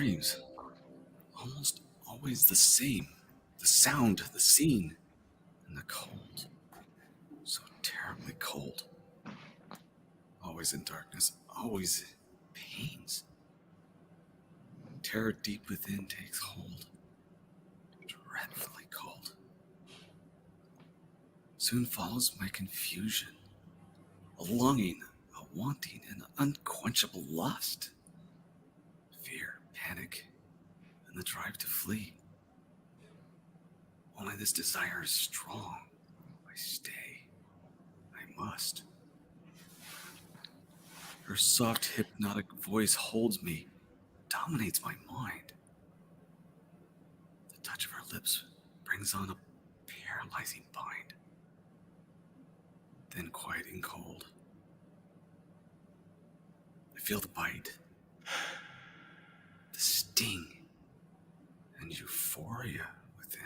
dreams, almost always the same. The sound, the scene, and the cold. So terribly cold. Always in darkness, always pains. Terror deep within takes hold. Dreadfully cold. Soon follows my confusion. A longing, a wanting, an unquenchable lust. Fear, panic, and the drive to flee. Only this desire is strong. I stay. I must. Her soft, hypnotic voice holds me, dominates my mind. The touch of her lips brings on a paralyzing bind. Then quieting cold. I feel the bite, the sting, and euphoria within.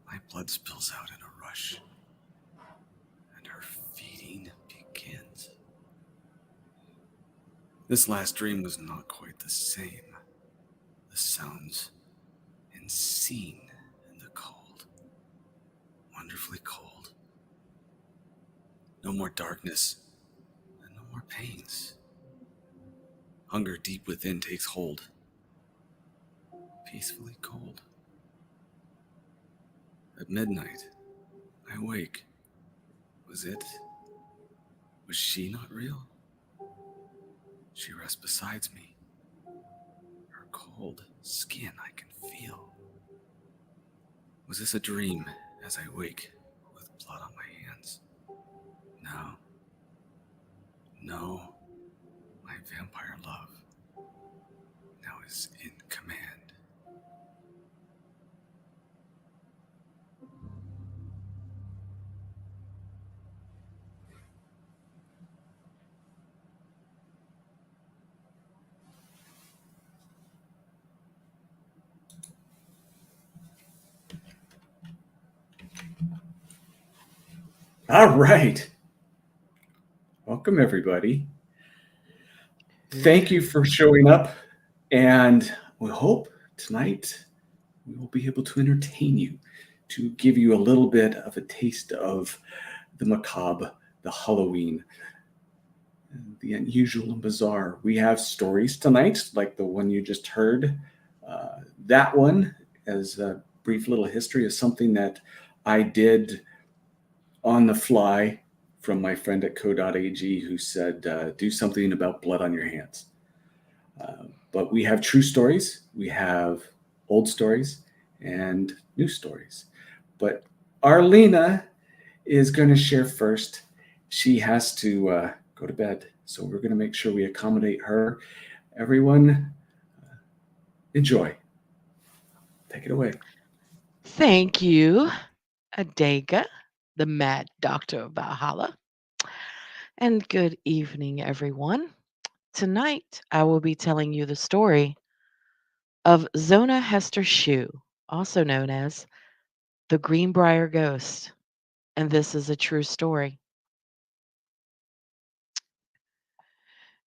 My blood spills out in a rush, and her feeding begins. This last dream was not quite the same. The sounds and scene in the cold, wonderfully cold. No more darkness and no more pains. Hunger deep within takes hold, peacefully cold. At midnight, I wake. Was it? Was she not real? She rests beside me. Her cold skin I can feel. Was this a dream as I wake with blood on my hands? No. No. My vampire love now is in command. All right. Welcome, everybody. Thank you for showing up. And we hope tonight we will be able to entertain you, to give you a little bit of a taste of the macabre, the Halloween, the unusual and bizarre. We have stories tonight, like the one you just heard. That one, as a brief little history, is something that I did on the fly from my friend at co.ag who said, do something about blood on your hands. But we have true stories, we have old stories, and new stories. But Arlena is going to share first. She has to go to bed, so we're going to make sure we accommodate her. Everyone, enjoy. Take it away. Thank you, Adega, the Mad Doctor of Valhalla. And good evening, everyone. Tonight, I will be telling you the story of Zona Hester Shue, also known as the Greenbrier Ghost. And this is a true story.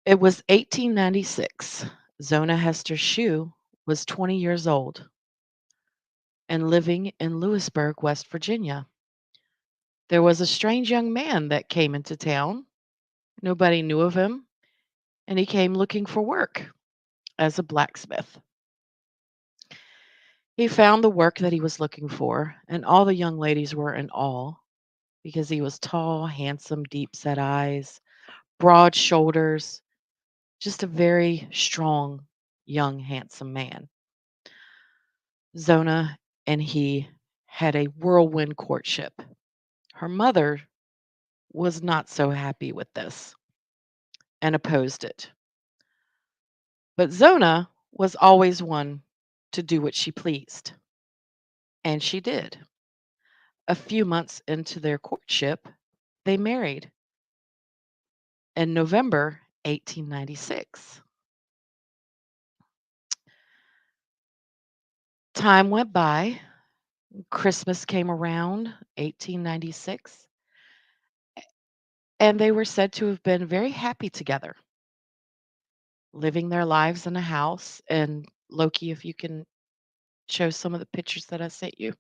It was 1896. Zona Hester Shue was 20 years old and living in Lewisburg, West Virginia. There was a strange young man that came into town. Nobody knew of him, and he came looking for work as a blacksmith. He found the work that he was looking for, and all the young ladies were in awe because he was tall, handsome, deep set eyes, broad shoulders, just a very strong, young, handsome man. Zona and he had a whirlwind courtship. Her mother was not so happy with this and opposed it. But Zona was always one to do what she pleased, and she did. A few months into their courtship, they married in November 1896. Time went by. Christmas came around, 1896, And they were said to have been very happy together, living their lives in a house. And Loki, if you can show some of the pictures that I sent you,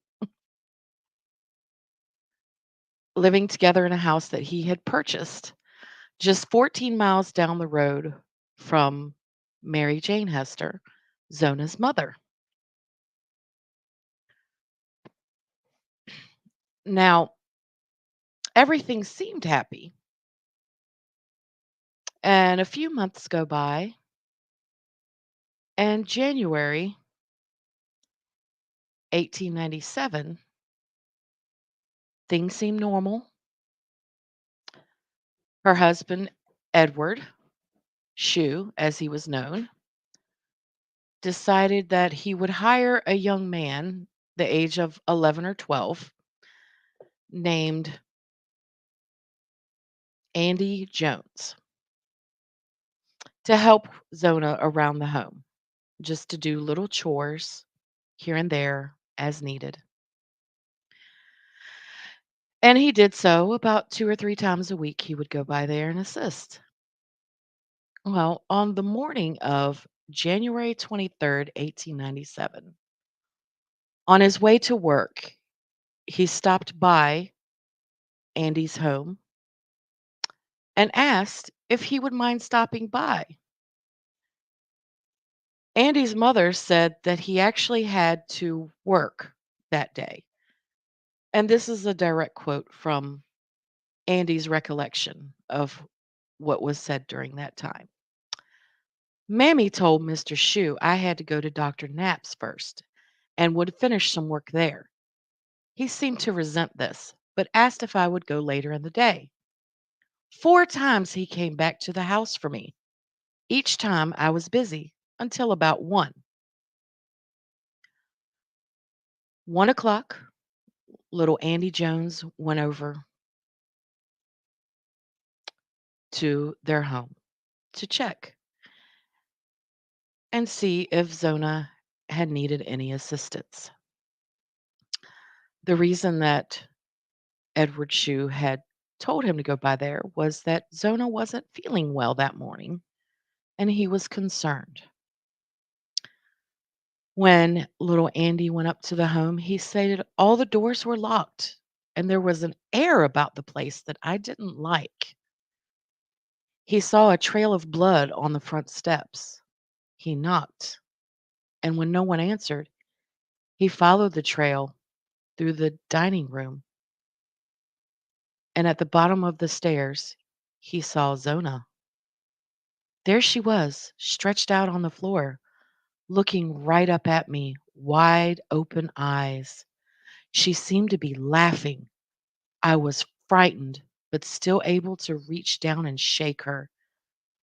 living together in a house that he had purchased just 14 miles down the road from Mary Jane Hester, Zona's mother. Now, everything seemed happy. And a few months go by, and January 1897, things seem normal. Her husband, Edward Shue, as he was known, decided that he would hire a young man, the age of 11 or 12, named Andy Jones, to help Zona around the home, just to do little chores here and there as needed. And he did so about 2 or 3 times a week. He would go by there and assist. Well, on the morning of January 23rd, 1897, on his way to work, he stopped by Andy's home and asked if he would mind stopping by. Andy's mother said that he actually had to work that day. And this is a direct quote from Andy's recollection of what was said during that time. Mammy told Mr. Shue I had to go to Dr. Knapp's first and would finish some work there. He seemed to resent this, but asked if I would go later in the day. 4 times he came back to the house for me. Each time I was busy until about 1. 1 o'clock, little Andy Jones went over to their home to check and see if Zona had needed any assistance. The reason that Edward Shue had told him to go by there was that Zona wasn't feeling well that morning and he was concerned. When little Andy went up to the home, he stated all the doors were locked and there was an air about the place that I didn't like. He saw a trail of blood on the front steps. He knocked, and when no one answered, he followed the trail through the dining room, and at the bottom of the stairs, he saw Zona. There she was, stretched out on the floor, looking right up at me, wide open eyes. She seemed to be laughing. I was frightened, but still able to reach down and shake her.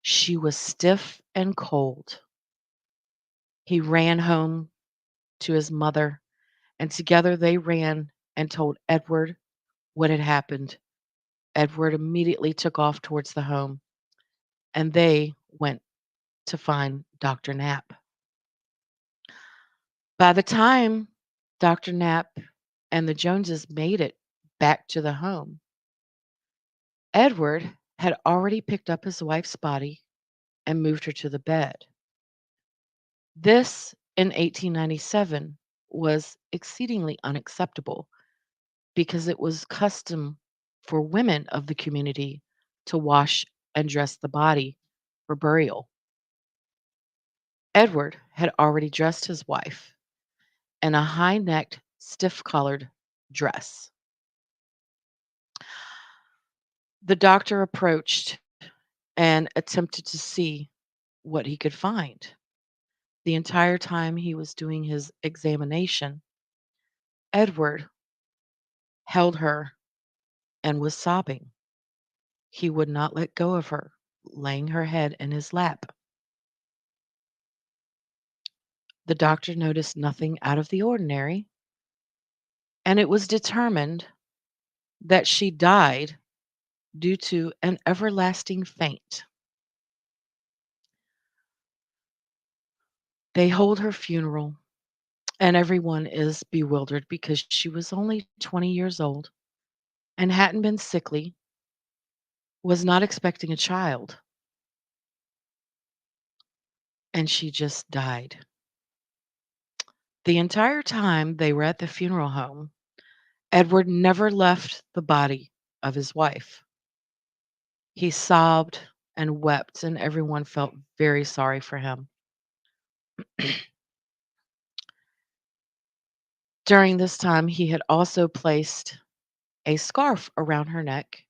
She was stiff and cold. He ran home to his mother, and together they ran and told Edward what had happened. Edward immediately took off towards the home, and they went to find Dr. Knapp. By the time Dr. Knapp and the Joneses made it back to the home, Edward had already picked up his wife's body and moved her to the bed. This in 1897 was exceedingly unacceptable because it was custom for women of the community to wash and dress the body for burial. Edward had already dressed his wife in a high necked, stiff collared dress. The doctor approached and attempted to see what he could find. The entire time he was doing his examination, Edward held her and was sobbing. He would not let go of her, laying her head in his lap. The doctor noticed nothing out of the ordinary, and it was determined that she died due to an everlasting faint. They hold her funeral, and everyone is bewildered because she was only 20 years old and hadn't been sickly. was not expecting a child, and she just died. The entire time they were at the funeral home, Edward never left the body of his wife. He sobbed and wept, and everyone felt very sorry for him. During this time, he had also placed a scarf around her neck,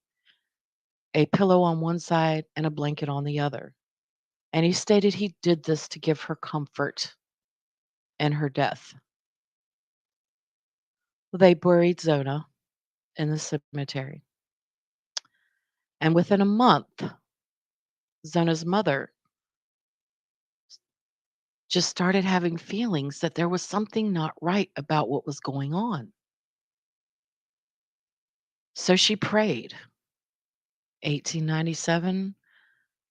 a pillow on one side, and a blanket on the other. And he stated he did this to give her comfort in her death. They buried Zona in the cemetery. And within a month, Zona's mother just started having feelings that there was something not right about what was going on. So she prayed. 1897,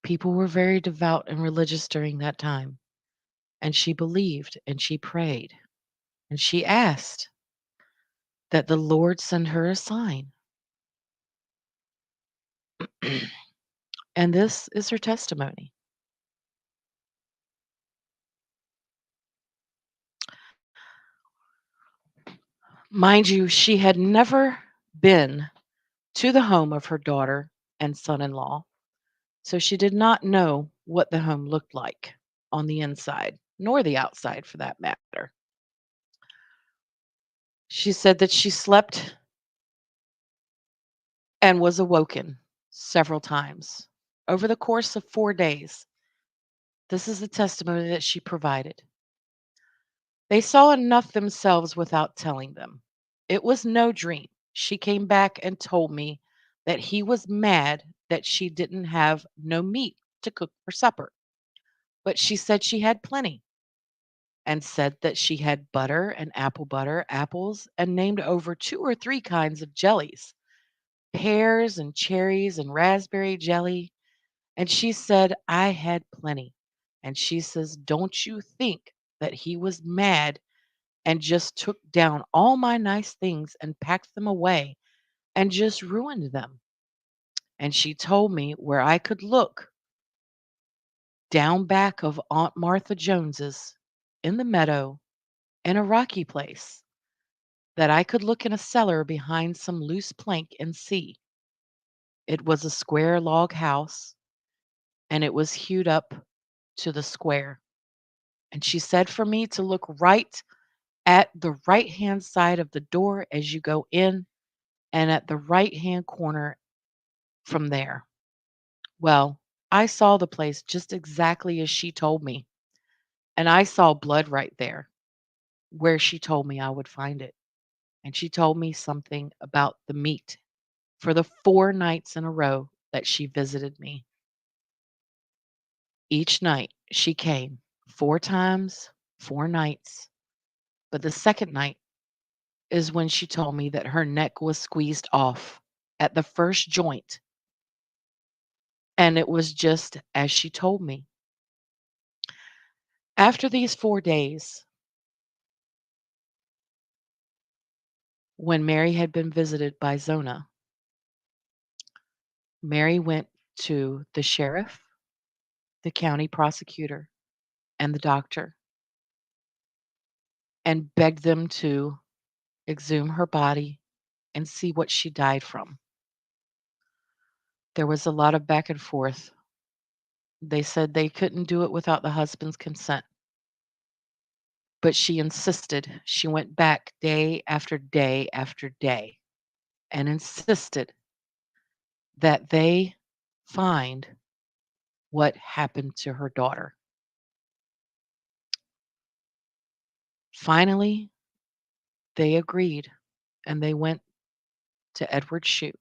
people were very devout and religious during that time. And she believed and she prayed and she asked that the Lord send her a sign. And this is her testimony. Mind you, she had never been to the home of her daughter and son in law, so she did not know what the home looked like on the inside, nor the outside for that matter. She said that she slept and was awoken several times over the course of 4 days. This is the testimony that she provided. They saw enough themselves without telling them. It was no dream. She came back and told me that he was mad that she didn't have no meat to cook for supper. But she said she had plenty and said that she had butter and apple butter, apples, and named over 2 or 3 kinds of jellies, pears and cherries and raspberry jelly. And she said, I had plenty. And she says, don't you think that he was mad and just took down all my nice things and packed them away and just ruined them? And she told me where I could look down back of Aunt Martha Jones's in the meadow in a rocky place, that I could look in a cellar behind some loose plank and see. It was a square log house and it was hewed up to the square. And she said for me to look right at the right hand side of the door as you go in and at the right hand corner from there. Well, I saw the place just exactly as she told me. And I saw blood right there where she told me I would find it. And she told me something about the meat for the 4 nights in a row that she visited me. Each night she came 4 times, 4 nights. But the second night is when she told me that her neck was squeezed off at the first joint. And it was just as she told me. After these 4 days, when Mary had been visited by Zona, Mary went to the sheriff, the county prosecutor, and the doctor and begged them to exhume her body and see what she died from. There was a lot of back and forth. They said they couldn't do it without the husband's consent, but she insisted. She went back day after day after day and insisted that they find what happened to her daughter. Finally, they agreed and they went to Edward's shoe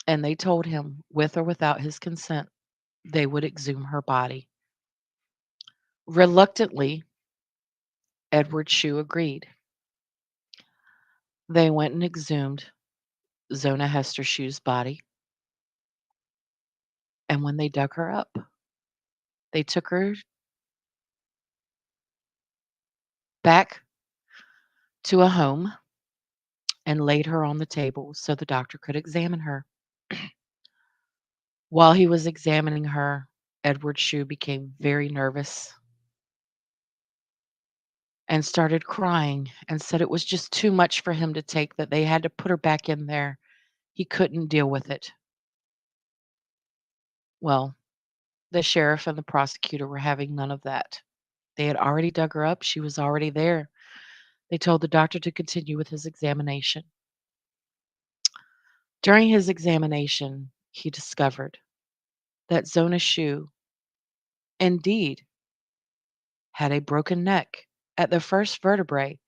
and they told him, with or without his consent, they would exhume her body. Reluctantly, Edward Shue agreed. They went and exhumed Zona Hester Shue's body, and when they dug her up, they took her back to a home and laid her on the table so the doctor could examine her. While he was examining her, Edward Shue became very nervous and started crying and said it was just too much for him to take, that they had to put her back in there. He couldn't deal with it. Well, the sheriff and the prosecutor were having none of that. They had already dug her up. She was already there. They told the doctor to continue with his examination. During his examination, he discovered that Zona Shue indeed had a broken neck at the first vertebrae,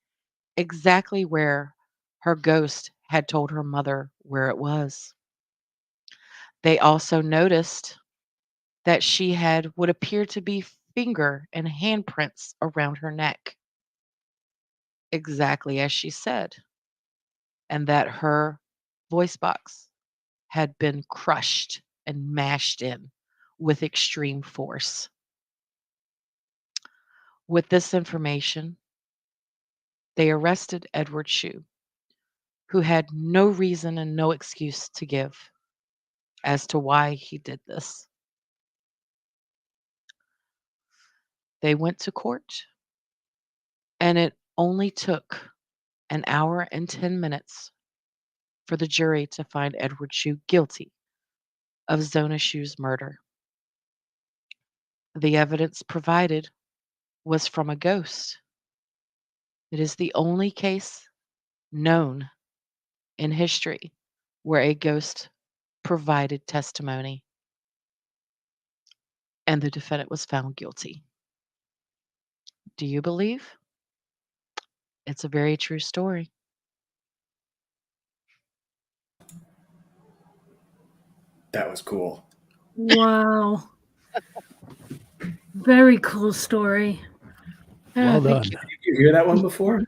exactly where her ghost had told her mother where it was. They also noticed that she had what appeared to be finger and handprints around her neck, exactly as she said, and that her voice box had been crushed and mashed in with extreme force. With this information, they arrested Edward Shue, who had no reason and no excuse to give as to why he did this. They went to court, and it only took an hour and 10 minutes for the jury to find Edward Shue guilty of Zona Shue's murder. The evidence provided was from a ghost. It is the only case known in history where a ghost provided testimony and the defendant was found guilty. Do you believe? It's a very true story. That was cool. Wow. Very cool story. Well Thank done. you. Did you hear that one before?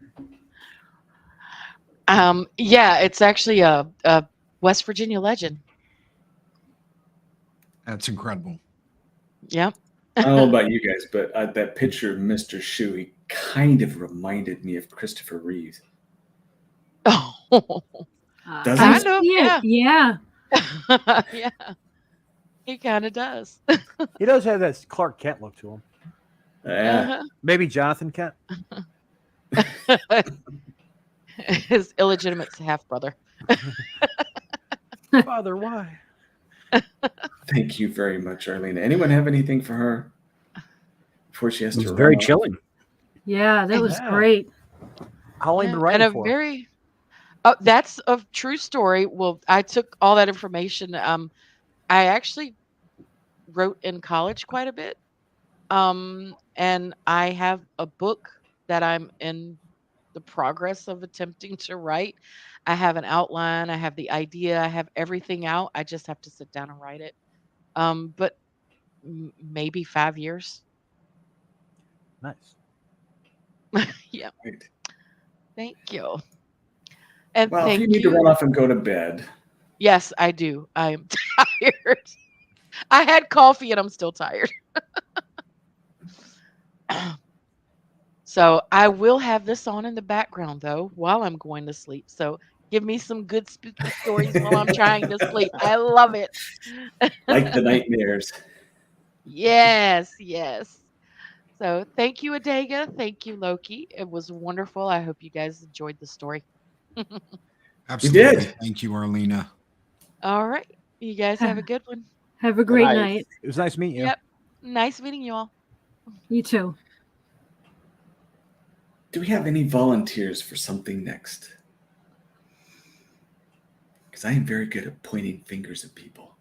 Yeah, it's actually a West Virginia legend. That's incredible. Yep. I don't know about you guys, but that picture of Mr. Shue, he kind of reminded me of Christopher Reeve. Oh, Does I he? see Kind of, it. Yeah. yeah. He kind of does. He does have that Clark Kent look to him. Yeah. Maybe Jonathan Kent. His illegitimate half brother. Father, why? Thank you very much, Arlene. Anyone have anything for her before she has It to was run very off? chilling. Yeah, that was Yeah. great. How long you Yeah, been and writing a for? very that's a true story. Well, I took all that information. I actually wrote in college quite a bit. And I have a book that I'm in the progress of attempting to write. I have an outline, I have the idea, I have everything out. I just have to sit down and write it. But maybe 5 years. Nice. Yeah. Right. Thank you. And Well, if you thank need to run you. off and go to bed, Yes, I do. I am tired. I had coffee and I'm still tired. So I will have this on in the background though while I'm going to sleep. So give me some good spooky stories while I'm trying to sleep. I love it. like the nightmares. Yes, yes. So thank you, Adega. Thank you, Loki. It was wonderful. I hope you guys enjoyed the story. Absolutely. did. Thank you, Arlena. All right. You guys have a good one. Have a great night. night. It was nice meeting you. Yep. Nice meeting you all. You too. Do we have any volunteers for something next? Because I am very good at pointing fingers at people.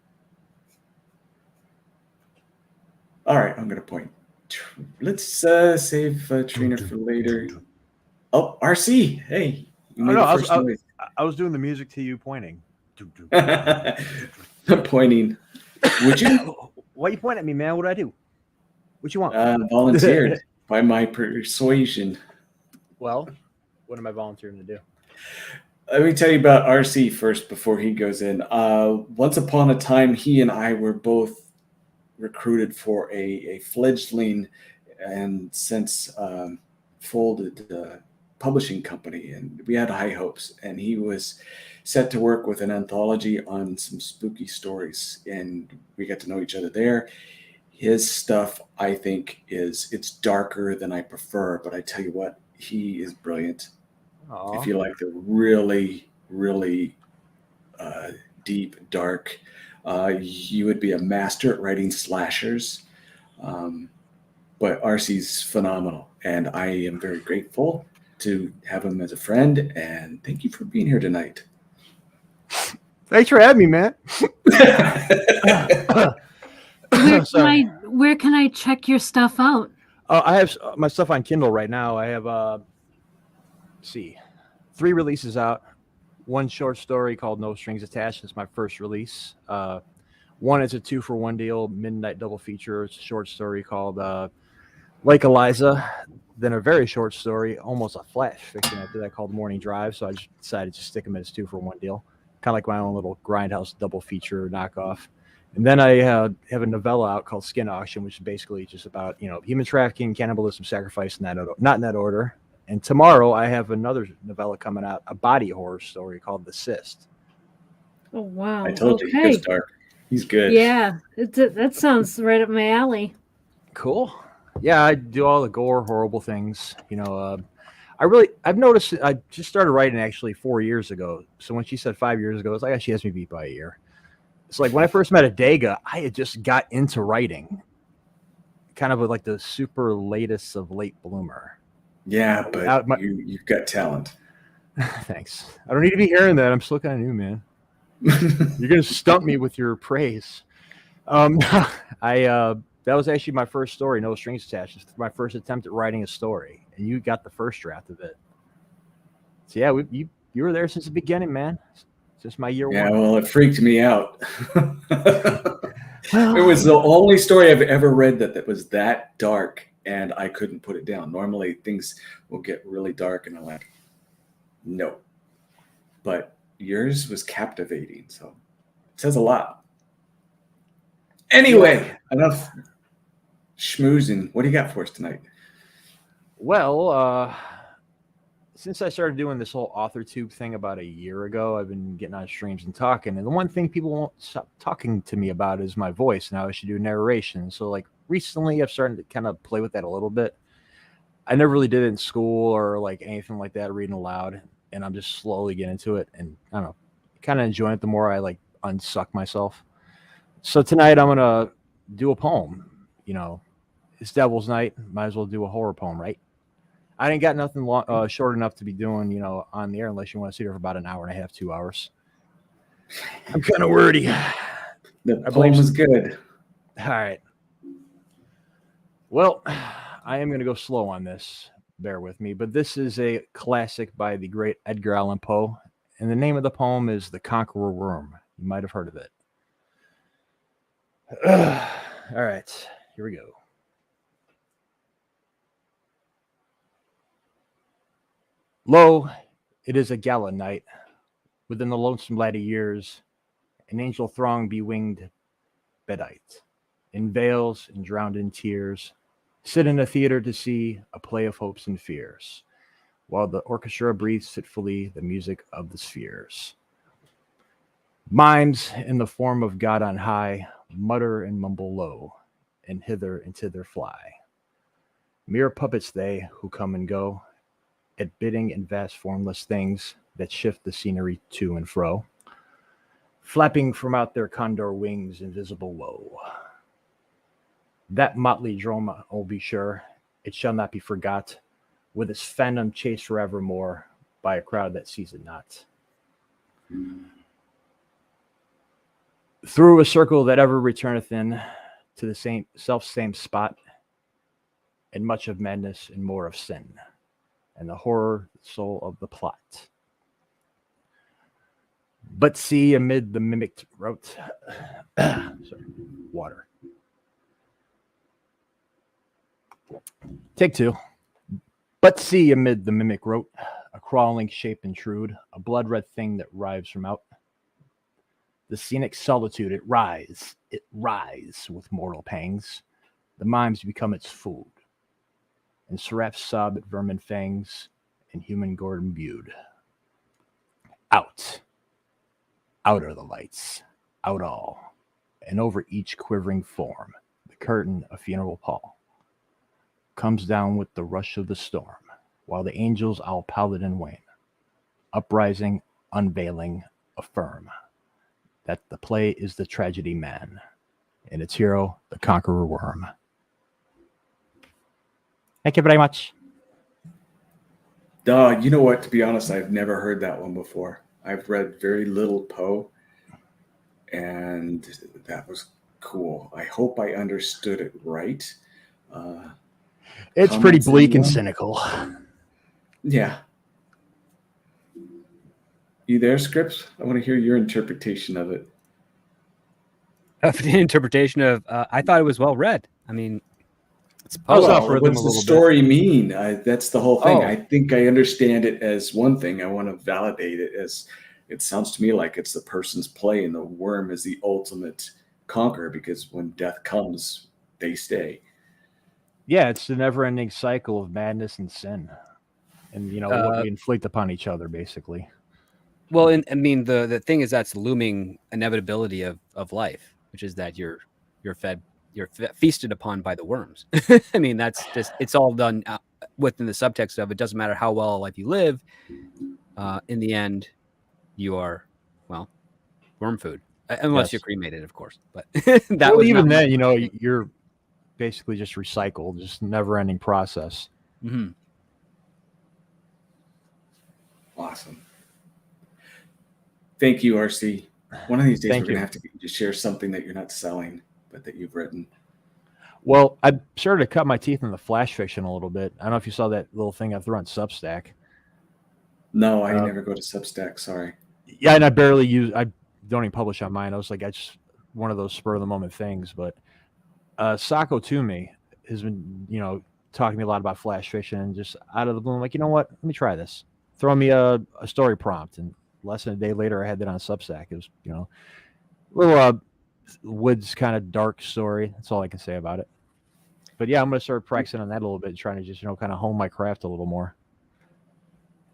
All right, I'm going to point. Let's save Trina for later. Oh, RC. Hey, you made no, the first noise. I was doing the music to you pointing. Pointing. Would you? Why you pointing at me, man? What do I do? What you want? Volunteered by my persuasion. Well, what am I volunteering to do? Let me tell you about RC first before he goes in. Once upon a time, he and I were both recruited for a fledgling and since folded publishing company, and we had high hopes. And he was set to work with an anthology on some spooky stories, and we got to know each other there. His stuff, I think, it's darker than I prefer, but I tell you what, he is brilliant. Aw. If you like the really, really deep, dark, you would be a master at writing slashers. But RC's phenomenal, and I am very grateful to have him as a friend. And thank you for being here tonight. Thanks for having me, man. Sorry. Where can I check your stuff out? I have my stuff on Kindle right now. I have, let's see, 3 releases out. One short story called No Strings Attached. It's my first release. One is a 2-for-1 deal, midnight double feature. It's a short story called Like Eliza. Then a very short story, almost a flash fiction after that, called Morning Drive. So I just decided to stick them in as 2-for-1 deal. Kind of like my own little grindhouse double feature knockoff. And then I have a novella out called Skin Auction, which is basically just about, human trafficking, cannibalism, sacrifice, not in that order. And tomorrow I have another novella coming out, a body horror story called The Cyst. Oh wow! I told you, he Okay. goes dark. He's good. Yeah, that sounds right up my alley. Cool. Yeah, I do all the gore, horrible things. I've noticed. I just started writing actually 4 years ago. So when she said 5 years ago, it's like she has me beat by a year. It's like when I first met Adega, I had just got into writing, kind of like the super latest of late bloomer. Yeah, but you've got talent. Thanks. I don't need to be hearing that. I'm still kind of new, man. You're gonna stump me with your praise. That was actually my first story, No Strings Attached. It's my first attempt at writing a story, and you got the first draft of it. So yeah, you were there since the beginning, man. Since my year 1. Yeah, well, it freaked me out. It was the only story I've ever read that was that dark, and I couldn't put it down. Normally, things will get really dark, and I'm like, no. But yours was captivating, so it says a lot. Anyway, enough schmoozing. What do you got for us tonight? Well, since I started doing this whole author tube thing about a year ago, I've been getting on streams and talking. And the one thing people won't stop talking to me about is my voice. Now I should do narration. So like recently I've started to kind of play with that a little bit. I never really did it in school or like anything like that, reading aloud. And I'm just slowly getting into it. And I don't know, kind of enjoying it the more I like unsuck myself. So tonight I'm going to do a poem. It's Devil's Night. Might as well do a horror poem, right? I ain't got nothing short enough to be doing, on the air unless you want to sit here for about an hour and a half, 2 hours. I'm kind of wordy. The poem was good. All right. Well, I am going to go slow on this. Bear with me. But this is a classic by the great Edgar Allan Poe. And the name of the poem is The Conqueror Worm. You might have heard of it. All right. Here we go. Lo, it is a gala night. Within the lonesome light of years, an angel throng bewinged bedight, in veils and drowned in tears, sit in a theater to see a play of hopes and fears, while the orchestra breathes fitfully the music of the spheres. Mimes in the form of God on high mutter and mumble low, and hither and thither fly. Mere puppets they who come and go, at bidding in vast formless things that shift the scenery to and fro, flapping from out their condor wings invisible woe. That motley drama, oh be sure, it shall not be forgot, with its phantom chased forevermore by a crowd that sees it not. Through a circle that ever returneth in to the same self-same spot, and much of madness and more of sin, and the horror soul of the plot. But see amid the mimicked rout, water. Take 2. But see amid the mimic rout, a crawling shape intrude, a blood-red thing that writhes from out. The scenic solitude, it rise with mortal pangs. The mimes become its food, and seraphs sob at vermin fangs, inhuman Gordon viewed. Out are the lights, out all, and over each quivering form, the curtain of funeral pall comes down with the rush of the storm, while the angels all pallid and wane, uprising, unveiling, affirm that the play is the tragedy man, and its hero, the conqueror worm. Thank you very much. You know what? To be honest, I've never heard that one before. I've read very little Poe, and that was cool. I hope I understood it right. It's pretty Comments, bleak and anyone? cynical. Yeah. You there, Scripps? I want to hear your interpretation of it. The interpretation of I thought it was well read. I mean, it's I was Poe. off rhythm What's a the little story mean? That's the whole thing. Oh. I think I understand it as one thing. I want to validate it as it sounds to me like it's the person's play, and the worm is the ultimate conqueror, because when death comes, they stay. Yeah, it's the never-ending cycle of madness and sin, and what we inflict upon each other, basically. Well, and I mean the thing is that's the looming inevitability of life, which is that you're feasted upon by the worms. I mean, that's just, it's all done within the subtext of it doesn't matter how well a life you live. In the end, you are, well, worm food, unless you're cremated, of course. But that was even not then, you're basically just recycled, just never-ending process. Mm-hmm. Awesome. Thank you, RC. One of these days, Thank we're going you. to have to get you to share something that you're not selling, but that you've written. Well, I started to cut my teeth in the flash fiction a little bit. I don't know if you saw that little thing I threw on Substack. No, I never go to Substack. Sorry. Yeah, and I don't even publish on mine. I was like, I just one of those spur of the moment things. But Sako Toomey has been, talking to me a lot about flash fiction, and just out of the blue, I'm like, you know what? Let me try this. Throw me a story prompt, and less than a day later, I had that on Substack. It was, a little woods kind of dark story. That's all I can say about it. But yeah, I'm going to start practicing on that a little bit, trying to just, kind of hone my craft a little more.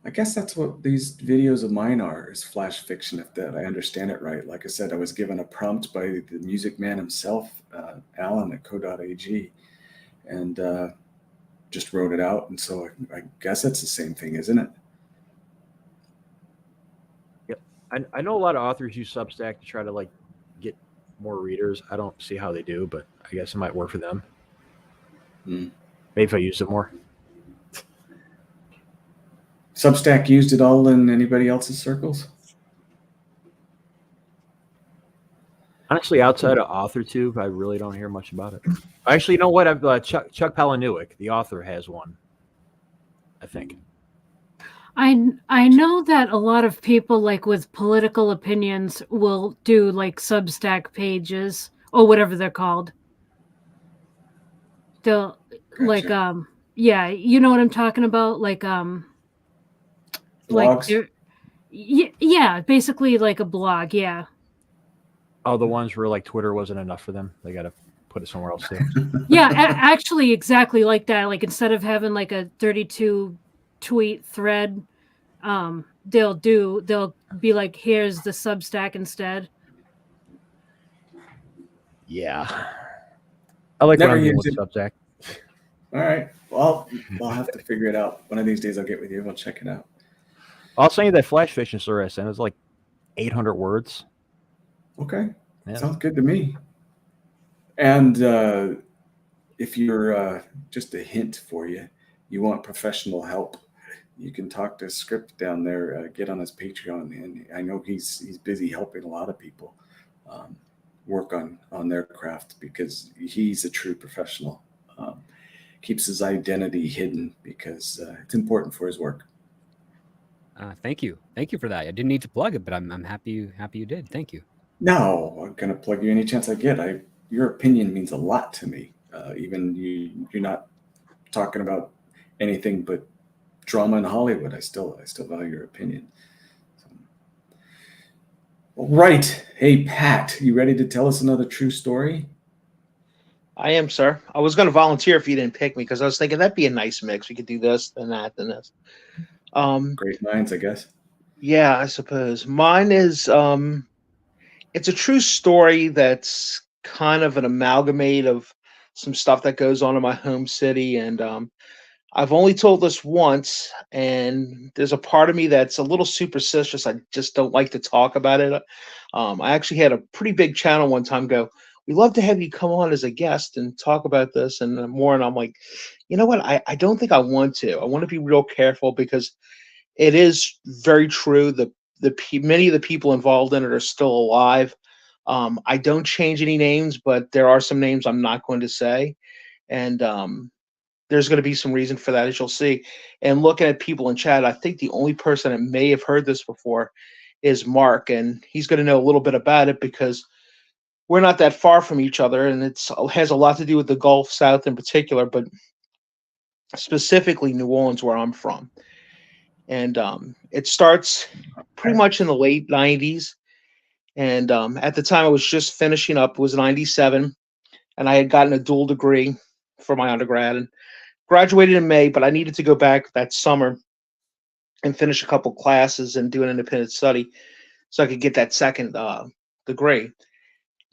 I guess that's what these videos of mine are, is flash fiction, if that I understand it right. Like I said, I was given a prompt by the music man himself, Alan at co.ag, and just wrote it out. And so I guess that's the same thing, isn't it? Yep. I know a lot of authors use Substack to try to get more readers. I don't see how they do, but I guess it might work for them. Maybe if I use it more. Substack used it all in anybody else's circles? Honestly, outside of AuthorTube, I really don't hear much about it. Actually, you know what? I've Chuck Palahniuk, the author, has one, I think. I know that a lot of people, like with political opinions, will do like Substack pages or whatever they're called. They'll Gotcha. yeah, you know what I'm talking about, like Blogs? yeah, basically like a blog, yeah. Oh, the ones where Twitter wasn't enough for them. They got to put it somewhere else too. Yeah, actually exactly like that. Like instead of having like a 32 tweet thread, they'll be like, here's the Substack instead. Yeah. I like Never what I'm doing used with it. Substack. All right. Well, I'll have to figure it out. One of these days I'll get with you. We'll check it out. I'll send you that flash fiction story I sent. It was like 800 words. Okay. Yeah. Sounds good to me. And if you're just a hint for you, you want professional help, you can talk to Script down there, get on his Patreon. And I know he's busy helping a lot of people work on their craft, because he's a true professional. Keeps his identity hidden because it's important for his work. Thank you for that. I didn't need to plug it, but I'm happy you did. Thank you. No, I'm gonna plug you any chance I get. Your opinion means a lot to me. Even you're not talking about anything but drama in Hollywood. I still value your opinion. So. Right. Hey, Pat, you ready to tell us another true story? I am, sir. I was going to volunteer if you didn't pick me, because I was thinking that'd be a nice mix. We could do this, then that, then this. Great minds, I guess. Yeah, I suppose. Mine is it's a true story that's kind of an amalgamate of some stuff that goes on in my home city, and I've only told this once, and there's a part of me that's a little superstitious. I just don't like to talk about it. I actually had a pretty big channel one time go, "We'd love to have you come on as a guest and talk about this and more." And I'm like, you know what? I don't think I want to. I want to be real careful because it is very true. Many of the people involved in it are still alive. I don't change any names, but there are some names I'm not going to say, and there's going to be some reason for that, as you'll see. And looking at people in chat, I think the only person that may have heard this before is Mark, and he's going to know a little bit about it because we're not that far from each other, and it has a lot to do with the Gulf South in particular, but specifically New Orleans, where I'm from. And it starts pretty much in the late 90s. And at the time, I was just finishing up, it was 97, and I had gotten a dual degree for my undergrad and graduated in May, but I needed to go back that summer and finish a couple classes and do an independent study so I could get that second degree.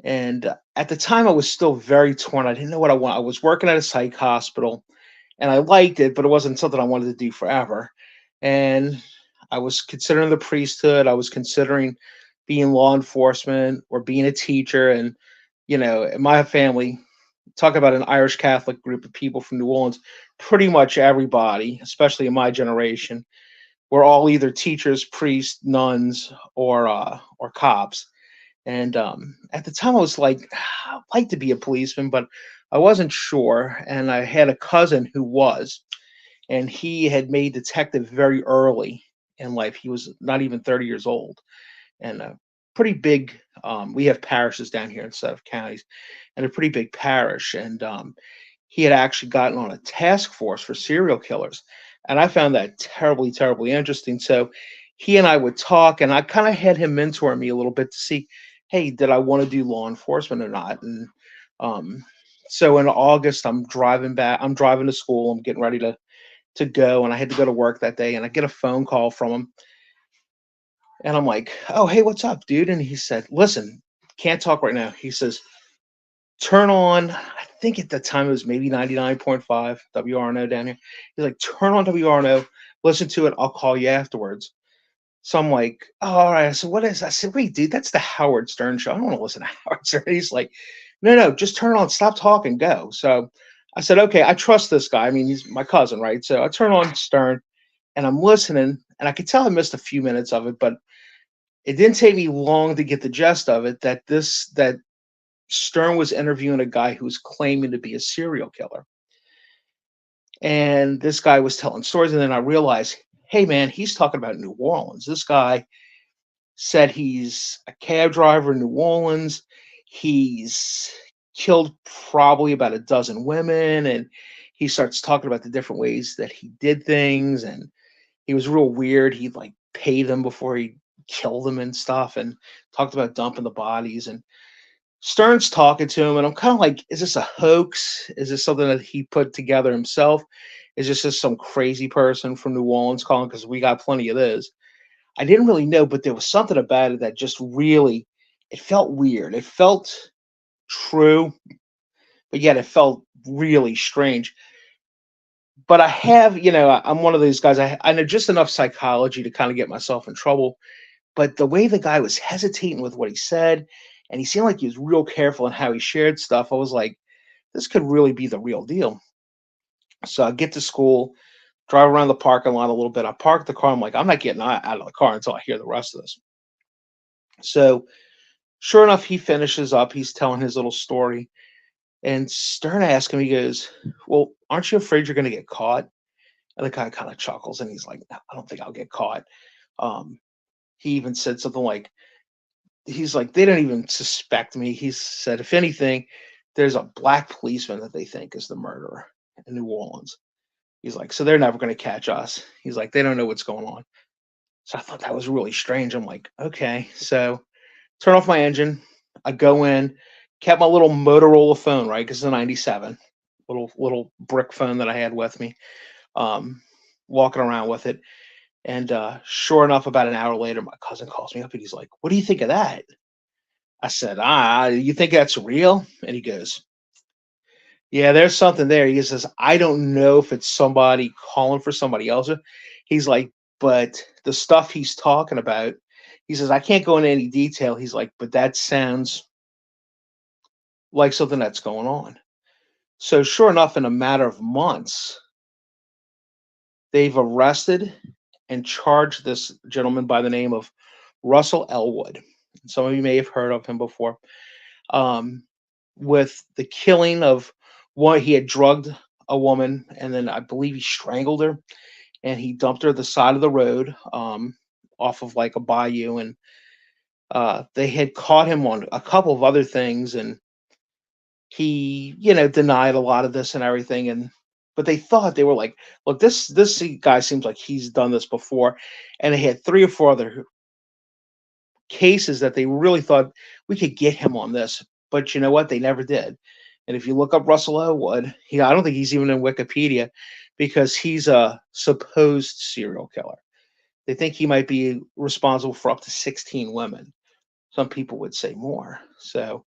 And at the time, I was still very torn. I didn't know what I want. I was working at a psych hospital, and I liked it, but it wasn't something I wanted to do forever. And I was considering the priesthood. I was considering being law enforcement or being a teacher. And, in my family, talk about an Irish Catholic group of people from New Orleans, pretty much everybody, especially in my generation, were all either teachers, priests, nuns, or cops. And at the time, I was like, I'd like to be a policeman, but I wasn't sure. And I had a cousin who was, and he had made detective very early in life. He was not even 30 years old, and a pretty big. We have parishes down here instead of counties, and a pretty big parish. And he had actually gotten on a task force for serial killers, and I found that terribly, terribly interesting. So he and I would talk, and I kind of had him mentor me a little bit to see, hey, did I want to do law enforcement or not? And um, so in August, I'm driving back. I'm driving to school. I'm getting ready to go, and I had to go to work that day, and I get a phone call from him, and I'm like, "Oh, hey, what's up, dude?" And he said, "Listen, can't talk right now." He says, "Turn on." I think at the time it was maybe 99.5 WRNO down here. He's like, "Turn on WRNO, listen to it. I'll call you afterwards." So I'm like, "Oh, all right." I said, "What is?" I said, "Wait, dude, that's the Howard Stern show. I don't want to listen to Howard Stern." He's like, "No, no, just turn it on. Stop talking. Go." So I said, "Okay, I trust this guy. I mean, he's my cousin, right?" So I turn on Stern, and I'm listening, and I could tell I missed a few minutes of it, but it didn't take me long to get the gist of it. That Stern was interviewing a guy who was claiming to be a serial killer, and this guy was telling stories, and then I realized, hey man, he's talking about New Orleans. This guy said he's a cab driver in New Orleans. He's killed probably about a dozen women, and he starts talking about the different ways that he did things, and he was real weird. He'd like pay them before he killed them and stuff, and talked about dumping the bodies. And Stern's talking to him, and I'm kind of like, is this a hoax? Is this something that he put together himself? Is this just some crazy person from New Orleans calling? Because we got plenty of this. I didn't really know, but there was something about it that just really, it felt weird. It felt true, but yet it felt really strange. But I have, I'm one of those guys. I know just enough psychology to kind of get myself in trouble. But the way the guy was hesitating with what he said, and he seemed like he was real careful in how he shared stuff, I was like, this could really be the real deal. So I get to school, drive around the parking lot a little bit. I park the car. I'm like, I'm not getting out of the car until I hear the rest of this. So sure enough, he finishes up. He's telling his little story. And Stern asks him, he goes, well, aren't you afraid you're going to get caught? And the guy kind of chuckles and he's like, no, I don't think I'll get caught. He even said something like, he's like, they don't even suspect me. He said, if anything, there's a black policeman that they think is the murderer in New Orleans. He's like, so they're never going to catch us. He's like, they don't know what's going on. So I thought that was really strange. I'm like, okay. So turn off my engine. I go in, kept my little Motorola phone, right? Because it's a 97, little brick phone that I had with me, walking around with it. And sure enough, about an hour later, my cousin calls me up and he's like, "What do you think of that?" I said, "You think that's real?" And he goes, "Yeah, there's something there." He says, "I don't know if it's somebody calling for somebody else." He's like, "But the stuff he's talking about," he says, "I can't go into any detail." He's like, "But that sounds like something that's going on." So sure enough, in a matter of months, they've arrested and charged this gentleman by the name of Russell Elwood. Some of you may have heard of him before. Um, with the killing of one, he had drugged a woman, and then I believe he strangled her, and he dumped her at the side of the road, off of like a bayou, and they had caught him on a couple of other things, and he, denied a lot of this and everything, and but they thought, they were like, "Look, this guy seems like he's done this before," and they had 3 or 4 other cases that they really thought we could get him on this, but you know what? They never did. And if you look up Russell Elwood, I don't think he's even in Wikipedia because he's a supposed serial killer. They think he might be responsible for up to 16 women. Some people would say more. So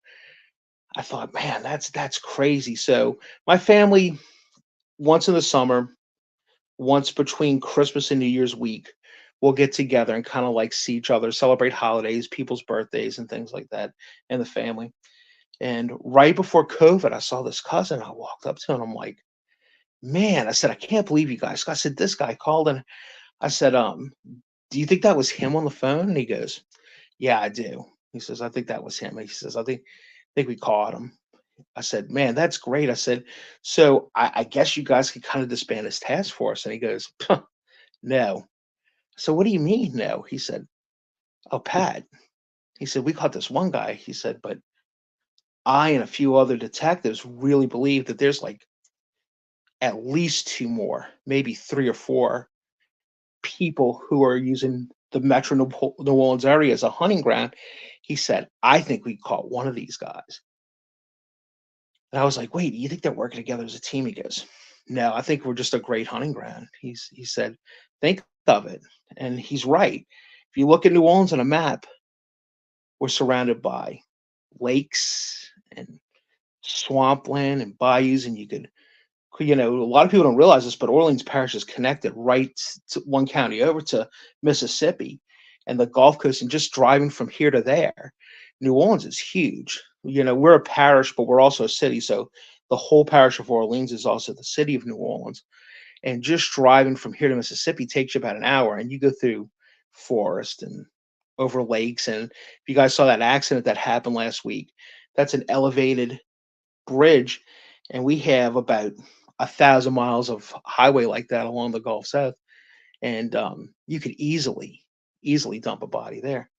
I thought, man, that's crazy. So my family, once in the summer, once between Christmas and New Year's week, we'll get together and kind of like see each other, celebrate holidays, people's birthdays, and things like that, and the family. And right before COVID, I saw this cousin. I walked up to him. I'm like, "Man," I said, "I can't believe you guys." I said, "This guy called," and I said, "Do you think that was him on the phone?" And he goes, "Yeah, I do." He says, "I think that was him." And he says, "I think we caught him." I said, "Man, that's great." I said, "So I guess you guys could kind of disband this task force." And he goes, "No." So what do you mean, no? He said, "Oh, Pat." He said, "We caught this one guy." He said, "But I and a few other detectives really believe that there's like at least 2 more, maybe 3 or 4 people who are using the Metro New Orleans area as a hunting ground." He said, "I think we caught one of these guys." And I was like, "Wait, you think they're working together as a team?" He goes, "No, I think we're just a great hunting ground." He said, "Think of it." And he's right. If you look at New Orleans on a map, we're surrounded by lakes and swampland and bayous, and a lot of people don't realize this, but Orleans Parish is connected right to one county over to Mississippi and the Gulf Coast, and just driving from here to there, New Orleans is huge. We're a parish, but we're also a city, so the whole parish of Orleans is also the city of New Orleans. And just driving from here to Mississippi takes you about an hour, and you go through forest and over lakes. And if you guys saw that accident that happened last week, that's an elevated bridge, and we have about 1,000 miles of highway like that along the Gulf South, and you could easily dump a body there.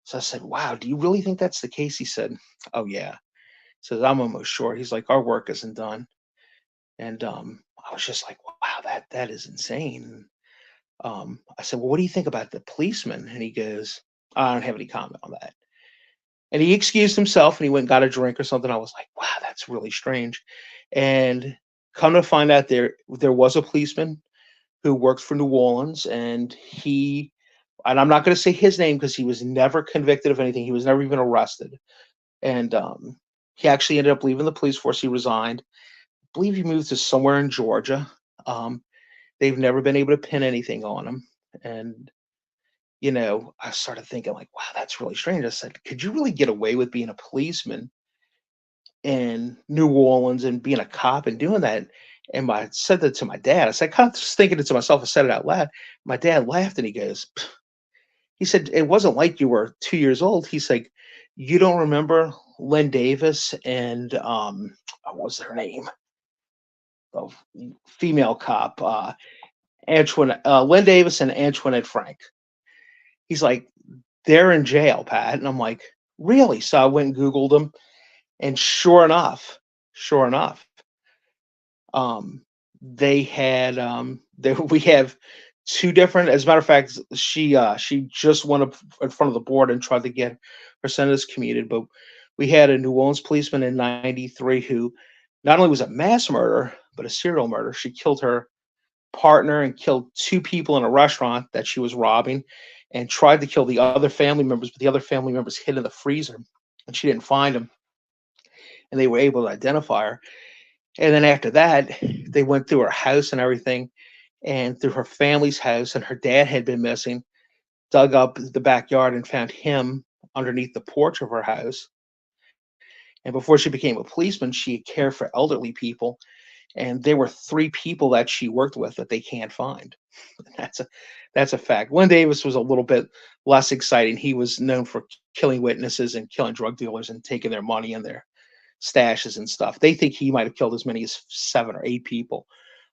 So I said, "Wow, do you really think that's the case?" He said, "Oh yeah." He says, "I'm almost sure." He's like, "Our work isn't done." And I was just like, "Wow, that is insane." I said, "Well, what do you think about the policeman?" And he goes, "I don't have any comment on that." And he excused himself and he went and got a drink or something. I was like, "Wow, that's really strange." And come to find out, there was a policeman who worked for New Orleans, and I'm not going to say his name because he was never convicted of anything. He was never even arrested. And he actually ended up leaving the police force. He resigned. I believe he moved to somewhere in Georgia. They've never been able to pin anything on him. And I started thinking like, wow, that's really strange. I said, could you really get away with being a policeman in New Orleans and being a cop and doing that? And I said that to my dad. I said, kind of just thinking it to myself. I said it out loud. My dad laughed and he goes, he said, "It wasn't like you were 2 years old." He's like, "You don't remember Len Davis and what was her name? The female cop, Antoinette, Len Davis and Antoinette Frank." He's like, "They're in jail, Pat." And I'm like, "Really?" So I went and Googled them, and sure enough, um, they had we have 2 different. As a matter of fact, she just went up in front of the board and tried to get her sentence commuted. But we had a New Orleans policeman in '93 who not only was a mass murderer but a serial murderer. She killed her partner and killed 2 people in a restaurant that she was robbing, and tried to kill the other family members, but the other family members hid in the freezer, and she didn't find them, and they were able to identify her. And then after that, they went through her house and everything, and through her family's house, and her dad had been missing, dug up the backyard and found him underneath the porch of her house. And before she became a policeman, she cared for elderly people, and there were 3 people that she worked with that they can't find. That's a fact. Glenn Davis was a little bit less exciting. He was known for killing witnesses and killing drug dealers and taking their money and their stashes and stuff. They think he might have killed as many as 7 or 8 people,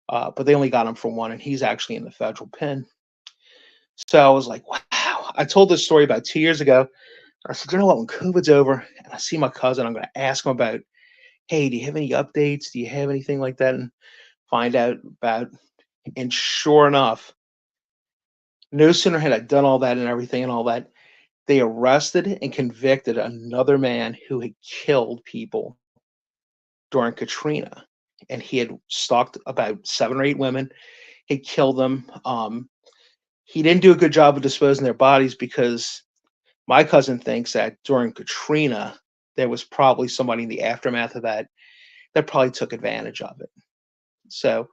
but they only got him for 1, and he's actually in the federal pen. So I was like, wow. I told this story about 2 years ago. I said, you know what? When COVID's over and I see my cousin, I'm going to ask him about, hey, do you have any updates? Do you have anything like that? And find out about. And sure enough, no sooner had I done all that and everything and all that, they arrested and convicted another man who had killed people during Katrina. And he had stalked about 7 or 8 women. He killed them. He didn't do a good job of disposing their bodies because my cousin thinks that during Katrina, there was probably somebody in the aftermath of that probably took advantage of it. So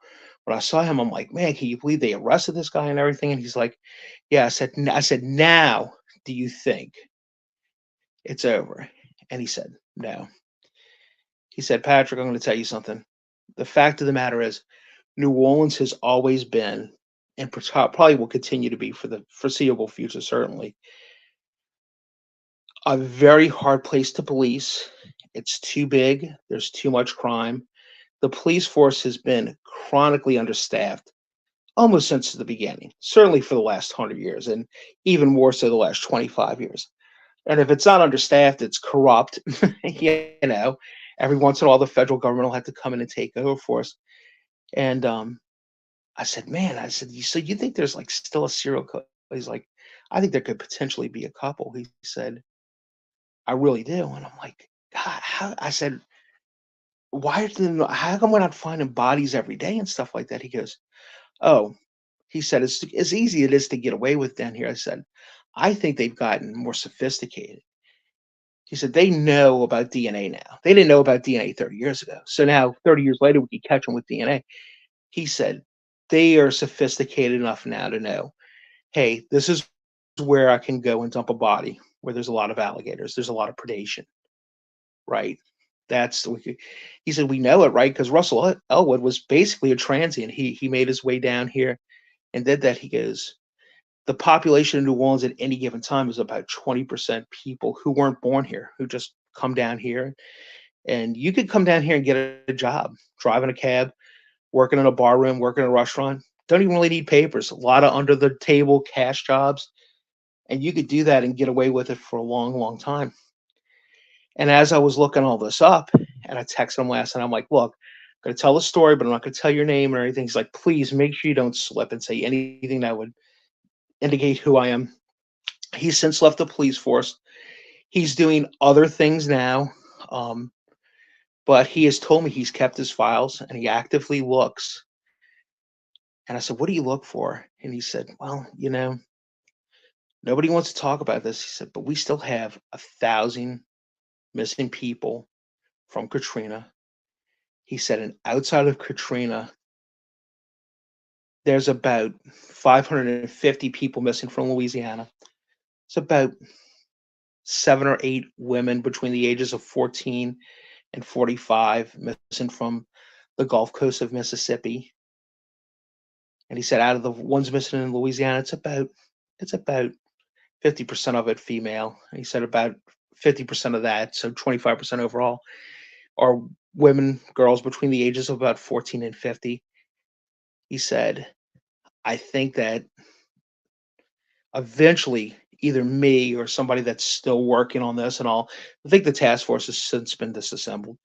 when I saw him, I'm like, man, can you believe they arrested this guy and everything? And he's like, yeah. I said, now do you think it's over? And he said, no. He said, Patrick, I'm going to tell you something. The fact of the matter is, New Orleans has always been, and probably will continue to be for the foreseeable future, certainly, a very hard place to police. It's too big. There's too much crime. The police force has been chronically understaffed almost since the beginning, certainly for the last 100 years, and even more so the last 25 years. And if it's not understaffed, it's corrupt. Every once in a while, the federal government will have to come in and take over for us. And I said, man, so you think there's like still a serial killer? He's like, I think there could potentially be a couple. He said, I really do. And I'm like, God, how? I said, how come we're not finding bodies every day and stuff like that? He goes, oh, he said, it's as easy it is to get away with down here. I said, I think they've gotten more sophisticated. He said, they know about DNA now. They didn't know about DNA 30 years ago. So now 30 years later, we can catch them with DNA. He said, they are sophisticated enough now to know, hey, this is where I can go and dump a body where there's a lot of alligators. There's a lot of predation, right? He said, we know it, right? Because Russell Elwood was basically a transient. He made his way down here and did that. He goes, the population of New Orleans at any given time is about 20% people who weren't born here, who just come down here. And you could come down here and get a job, driving a cab, working in a bar room, working in a restaurant. Don't even really need papers. A lot of under the table cash jobs. And you could do that and get away with it for a long, long time. And as I was looking all this up, and I texted him last night, I'm like, look, I'm going to tell the story, but I'm not going to tell your name or anything. He's like, please make sure you don't slip and say anything that would indicate who I am. He's since left the police force. He's doing other things now. But he has told me he's kept his files and he actively looks. And I said, what do you look for? And he said, well, nobody wants to talk about this. He said, but we still have 1,000 missing people from Katrina. He said, and outside of Katrina, there's about 550 people missing from Louisiana. It's about 7 or 8 women between the ages of 14 and 45 missing from the Gulf Coast of Mississippi. And he said, out of the ones missing in Louisiana, it's about 50% of it female. And he said about 50% of that, so 25% overall, are women, girls between the ages of about 14 and 50. He said, I think that eventually either me or somebody that's still working on this and all, I think the task force has since been disassembled.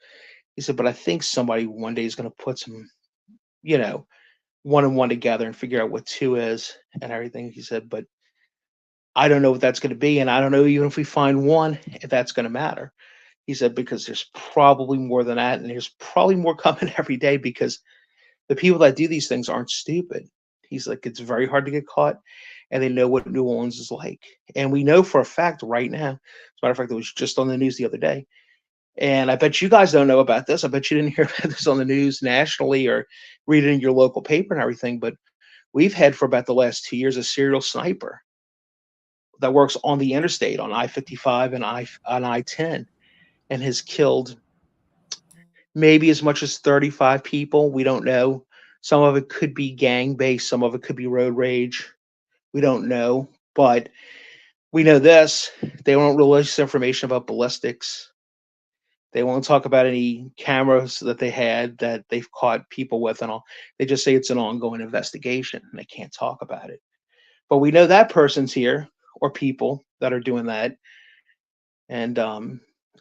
He said, but I think somebody one day is going to put some, one and one together and figure out what 2 is and everything. He said, but I don't know what that's going to be. And I don't know even if we find 1, if that's going to matter. He said, because there's probably more than that. And there's probably more coming every day because the people that do these things aren't stupid. He's like, it's very hard to get caught, and they know what New Orleans is like. And we know for a fact right now, as a matter of fact, it was just on the news the other day. And I bet you guys don't know about this. I bet you didn't hear about this on the news nationally or read it in your local paper and everything. But we've had for about the last 2 years a serial sniper that works on the interstate on I-55 and I-10, and has killed maybe as much as 35 people. We don't know. Some of it could be gang based, some of it could be road rage. We don't know. But we know this: they won't release information about ballistics. They won't talk about any cameras that they had that they've caught people with and all. They just say it's an ongoing investigation and they can't talk about it. But we know that person's here, or people that are doing that. And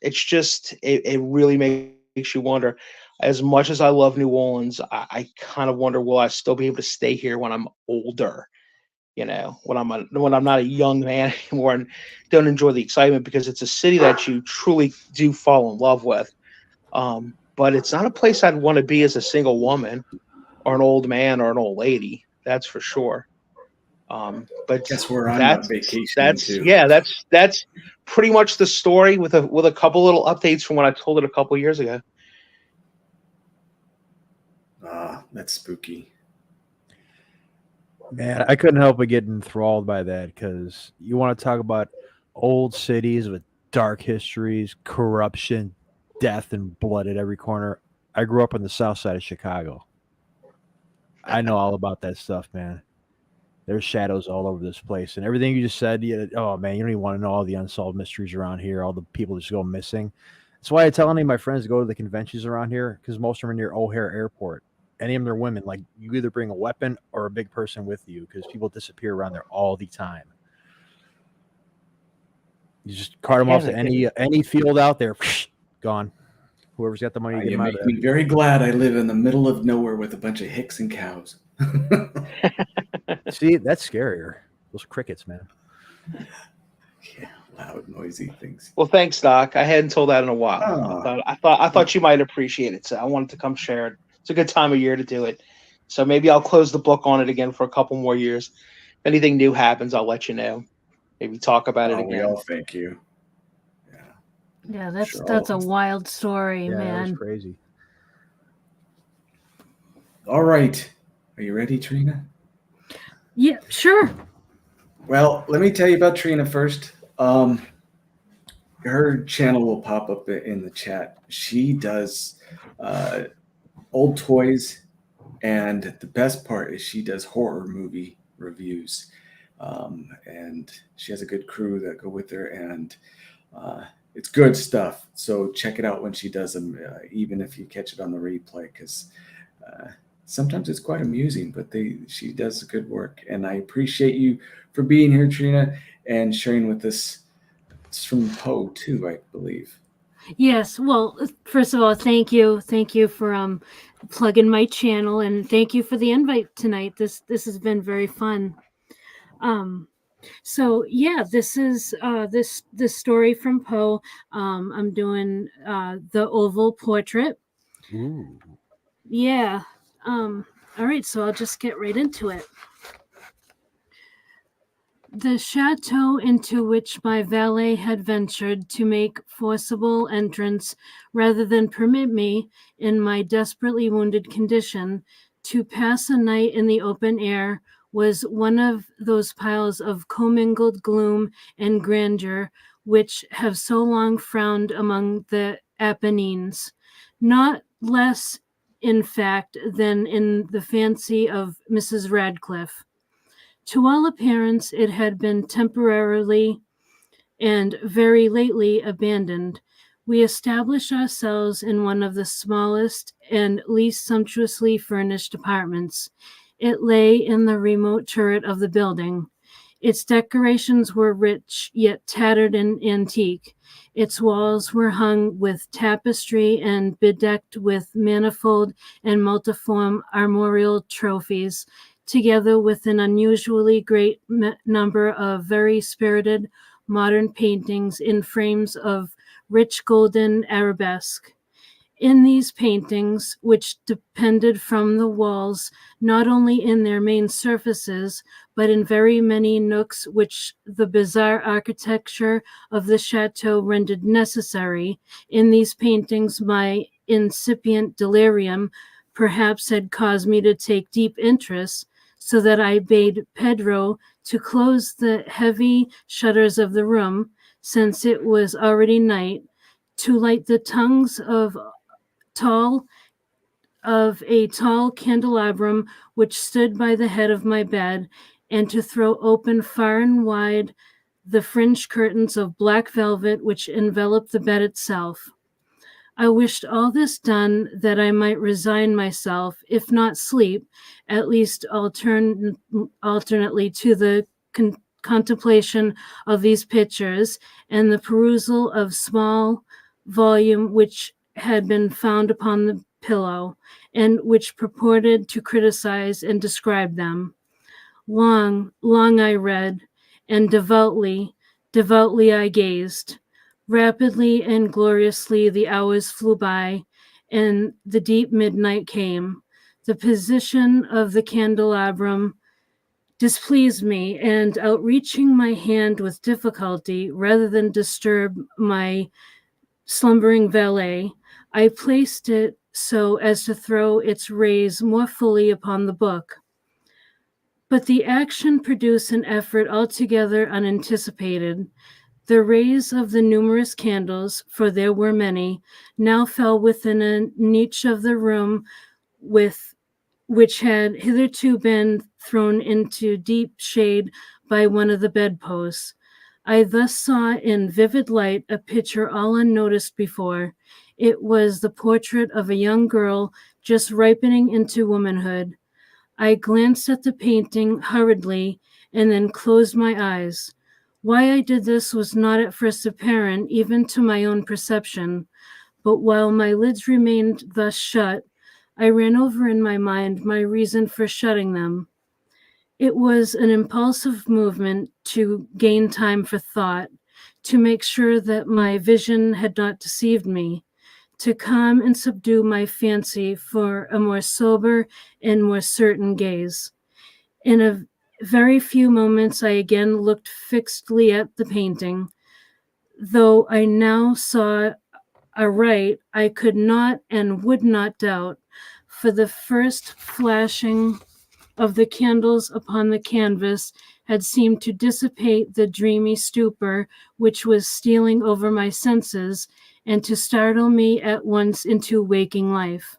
it's just, it really makes you wonder. As much as I love New Orleans, I kind of wonder, will I still be able to stay here when I'm older? When I'm not a young man anymore and don't enjoy the excitement, because it's a city that you truly do fall in love with. But it's not a place I'd want to be as a single woman or an old man or an old lady. That's for sure. But Guess where I'm that's vacationing to. yeah, that's pretty much the story with a couple little updates from when I told it a couple years ago. That's spooky. Man, I couldn't help but get enthralled by that, because you want to talk about old cities with dark histories, corruption, death, and blood at every corner. I grew up on the south side of Chicago. I know all about that stuff, man. There's shadows all over this place, and everything you just said. Oh man, you don't even want to know all the unsolved mysteries around here. All the people just go missing. That's why I tell any of my friends to go to the conventions around here, because most of them are near O'Hare Airport. Any of them are women. Like, you either bring a weapon or a big person with you, because people disappear around there all the time. You just cart them off to any field out there, gone. Whoever's got the money, get You them out make of there. me very glad I live in the middle of nowhere with a bunch of hicks and cows. See, that's scarier. Those crickets, man. Yeah, loud, noisy things. Well, thanks, Doc. I hadn't told that in a while. Oh. I thought you might appreciate it, so I wanted to come share it. It's a good time of year to do it. So maybe I'll close the book on it again for a couple more years. If anything new happens, I'll let you know. Maybe talk about it again. We all thank you. Yeah, that's a wild story, Yeah, man. that was crazy. All right. Are you ready, Trina? Yeah, sure. Well, let me tell you about Trina first. Her channel will pop up in the chat. She does old toys, and the best part is she does horror movie reviews. And she has a good crew that go with her, and it's good stuff. So check it out when she does them, even if you catch it on the replay, because sometimes it's quite amusing, but she does good work. And I appreciate you for being here, Trina, and sharing with us. It's from Poe too, I believe. Yes. Well, first of all, thank you for plugging my channel, and thank you for the invite tonight. This has been very fun. So yeah, this is this story from Poe. I'm doing the oval portrait. Ooh. Yeah. All right, so I'll just get right into it. The chateau into which my valet had ventured to make forcible entrance, rather than permit me, in my desperately wounded condition, to pass a night in the open air, was one of those piles of commingled gloom and grandeur which have so long frowned among the Apennines, not less, in fact, than in the fancy of Mrs. Radcliffe. To all appearance, it had been temporarily and very lately abandoned. We established ourselves in one of the smallest and least sumptuously furnished apartments. It lay in the remote turret of the building. Its decorations were rich, yet tattered and antique. Its walls were hung with tapestry and bedecked with manifold and multiform armorial trophies, together with an unusually great number of very spirited modern paintings in frames of rich golden arabesque. In these paintings, which depended from the walls, not only in their main surfaces, but in very many nooks which the bizarre architecture of the chateau rendered necessary, in these paintings my incipient delirium perhaps had caused me to take deep interest, so that I bade Pedro to close the heavy shutters of the room, since it was already night, to light the tongues of a tall candelabrum which stood by the head of my bed, and to throw open far and wide the fringed curtains of black velvet which enveloped the bed itself. I wished all this done that I might resign myself, if not sleep, at least alternately to the contemplation of these pictures and the perusal of small volume which had been found upon the pillow, and which purported to criticize and describe them. Long, long I read, and devoutly I gazed. Rapidly and gloriously the hours flew by, and the deep midnight came. The position of the candelabrum displeased me, and outreaching my hand with difficulty, rather than disturb my slumbering valet, I placed it so as to throw its rays more fully upon the book. But the action produced an effort altogether unanticipated. The rays of the numerous candles, for there were many, now fell within a niche of the room which had hitherto been thrown into deep shade by one of the bedposts. I thus saw in vivid light a picture all unnoticed before. It was the portrait of a young girl just ripening into womanhood. I glanced at the painting hurriedly and then closed my eyes. Why I did this was not at first apparent even to my own perception, but while my lids remained thus shut, I ran over in my mind my reason for shutting them. It was an impulsive movement to gain time for thought, to make sure that my vision had not deceived me, to calm and subdue my fancy for a more sober and more certain gaze. In a very few moments, I again looked fixedly at the painting. Though I now saw aright, I could not and would not doubt, for the first flashing of the candles upon the canvas had seemed to dissipate the dreamy stupor which was stealing over my senses, and to startle me at once into waking life.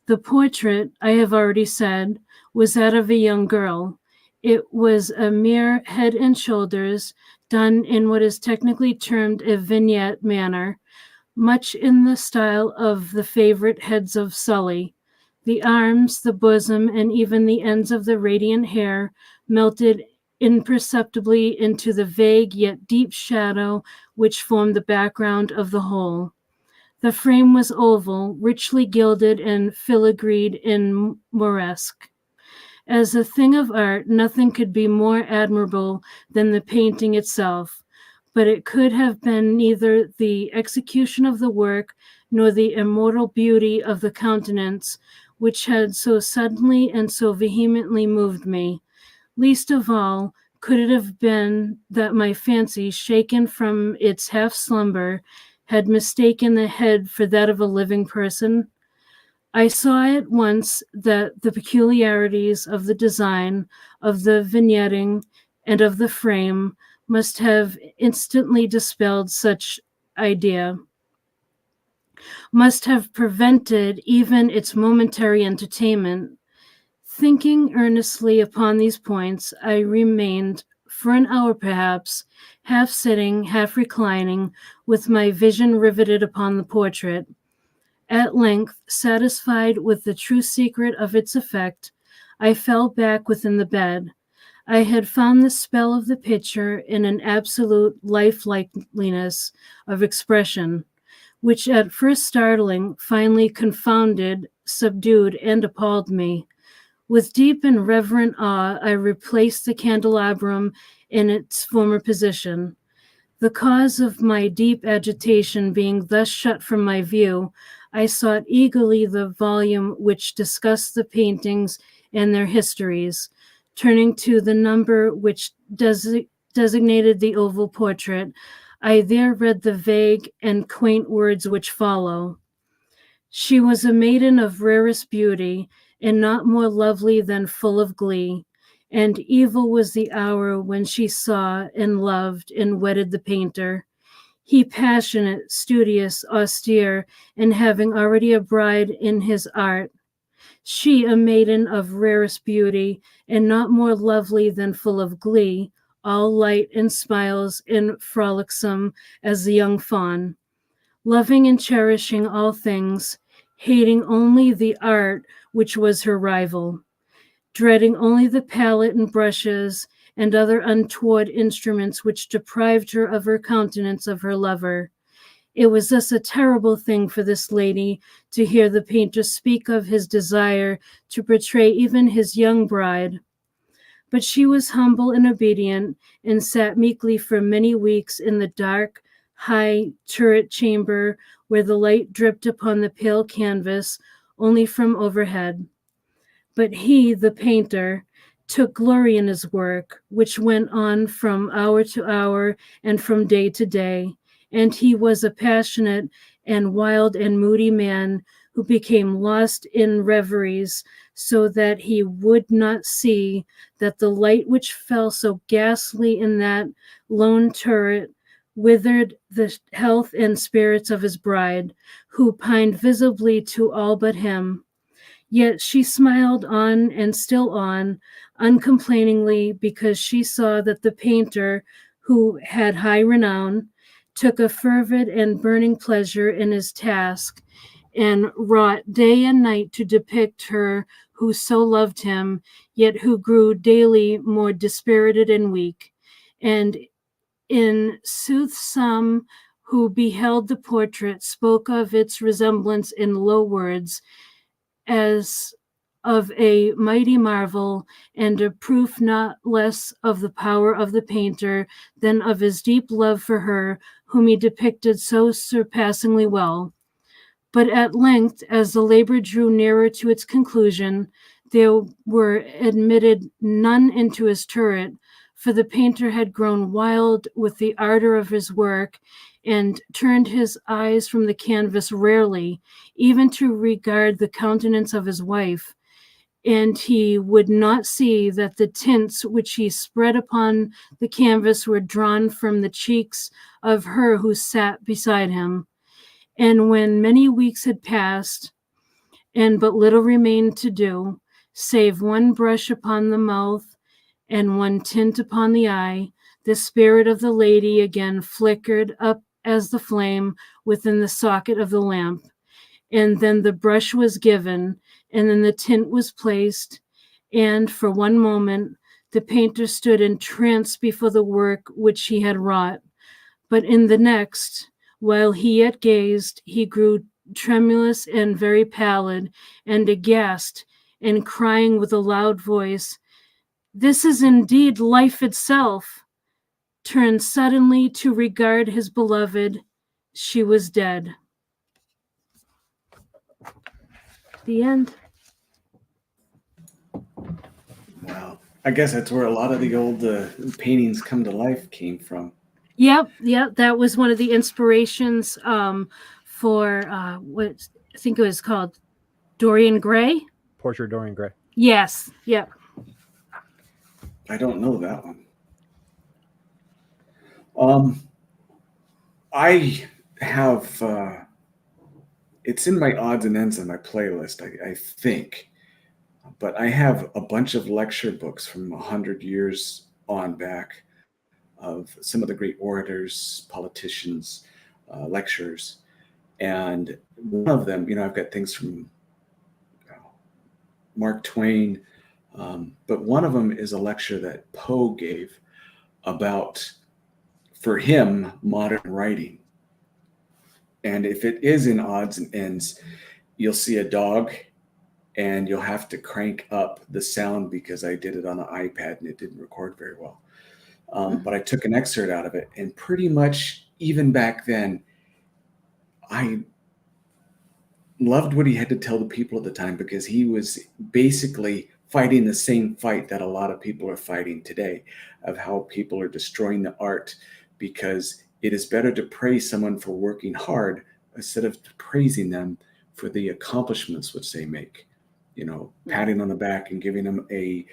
The portrait, I have already said, was that of a young girl. It was a mere head and shoulders, done in what is technically termed a vignette manner, much in the style of the favorite heads of Sully. The arms, the bosom, and even the ends of the radiant hair melted imperceptibly into the vague yet deep shadow which formed the background of the whole. The frame was oval, richly gilded and filigreed in Moresque. As a thing of art, nothing could be more admirable than the painting itself, but it could have been neither the execution of the work nor the immortal beauty of the countenance which had so suddenly and so vehemently moved me. Least of all could it have been that my fancy, shaken from its half slumber, had mistaken the head for that of a living person. I saw at once that the peculiarities of the design, of the vignetting, and of the frame must have instantly dispelled such idea, must have prevented even its momentary entertainment. Thinking earnestly upon these points, I remained, for an hour perhaps, half sitting, half reclining, with my vision riveted upon the portrait. At length, satisfied with the true secret of its effect, I fell back within the bed. I had found the spell of the picture in an absolute lifelikeliness of expression, which at first startling, finally confounded, subdued, and appalled me. With deep and reverent awe, I replaced the candelabrum in its former position. The cause of my deep agitation being thus shut from my view, I sought eagerly the volume which discussed the paintings and their histories. Turning to the number which designated the oval portrait, I there read the vague and quaint words which follow. She was a maiden of rarest beauty, and not more lovely than full of glee. And evil was the hour when she saw and loved and wedded the painter. He passionate, studious, austere, and having already a bride in his art. She a maiden of rarest beauty, and not more lovely than full of glee, all light and smiles and frolicsome as the young fawn, loving and cherishing all things, hating only the art which was her rival, dreading only the palette and brushes and other untoward instruments which deprived her of her countenance of her lover. It was thus a terrible thing for this lady to hear the painter speak of his desire to portray even his young bride. But she was humble and obedient, and sat meekly for many weeks in the dark, high turret chamber where the light dripped upon the pale canvas only from overhead. But he, the painter, took glory in his work, which went on from hour to hour and from day to day. And he was a passionate and wild and moody man who became lost in reveries, so that he would not see that the light which fell so ghastly in that lone turret withered the health and spirits of his bride, who pined visibly to all but him. Yet she smiled on and still on, uncomplainingly, because she saw that the painter, who had high renown, took a fervid and burning pleasure in his task, and wrought day and night to depict her who so loved him, yet who grew daily more dispirited and weak. And in sooth, some who beheld the portrait spoke of its resemblance in low words, as of a mighty marvel, and a proof not less of the power of the painter than of his deep love for her whom he depicted so surpassingly well. But at length, as the labor drew nearer to its conclusion, there were admitted none into his turret, for the painter had grown wild with the ardor of his work, and turned his eyes from the canvas rarely, even to regard the countenance of his wife. And he would not see that the tints which he spread upon the canvas were drawn from the cheeks of her who sat beside him. And when many weeks had passed, and but little remained to do, save one brush upon the mouth and one tint upon the eye, the spirit of the lady again flickered up as the flame within the socket of the lamp. And then the brush was given, and then the tint was placed, and for one moment the painter stood entranced before the work which he had wrought. But in the next, while he yet gazed, he grew tremulous and very pallid, and aghast, and crying with a loud voice, "This is indeed life itself," turned suddenly to regard his beloved. She was dead. The end. Wow. I guess that's where a lot of the old paintings come to life came from. Yep, that was one of the inspirations for what I think it was called Dorian Gray. Portrait of Dorian Gray. Yes, yep. I don't know that one. I have it's in my odds and ends on my playlist, I think. But I have a bunch of lecture books from 100 years on back of some of the great orators, politicians, lecturers. And one of them, I've got things from Mark Twain, but one of them is a lecture that Poe gave about, for him, modern writing. And if it is in odds and ends, you'll see a dog and you'll have to crank up the sound because I did it on an iPad and it didn't record very well. But I took an excerpt out of it, and pretty much even back then, I loved what he had to tell the people at the time, because he was basically fighting the same fight that a lot of people are fighting today, of how people are destroying the art, because it is better to praise someone for working hard instead of praising them for the accomplishments which they make. You know, patting on the back and giving them a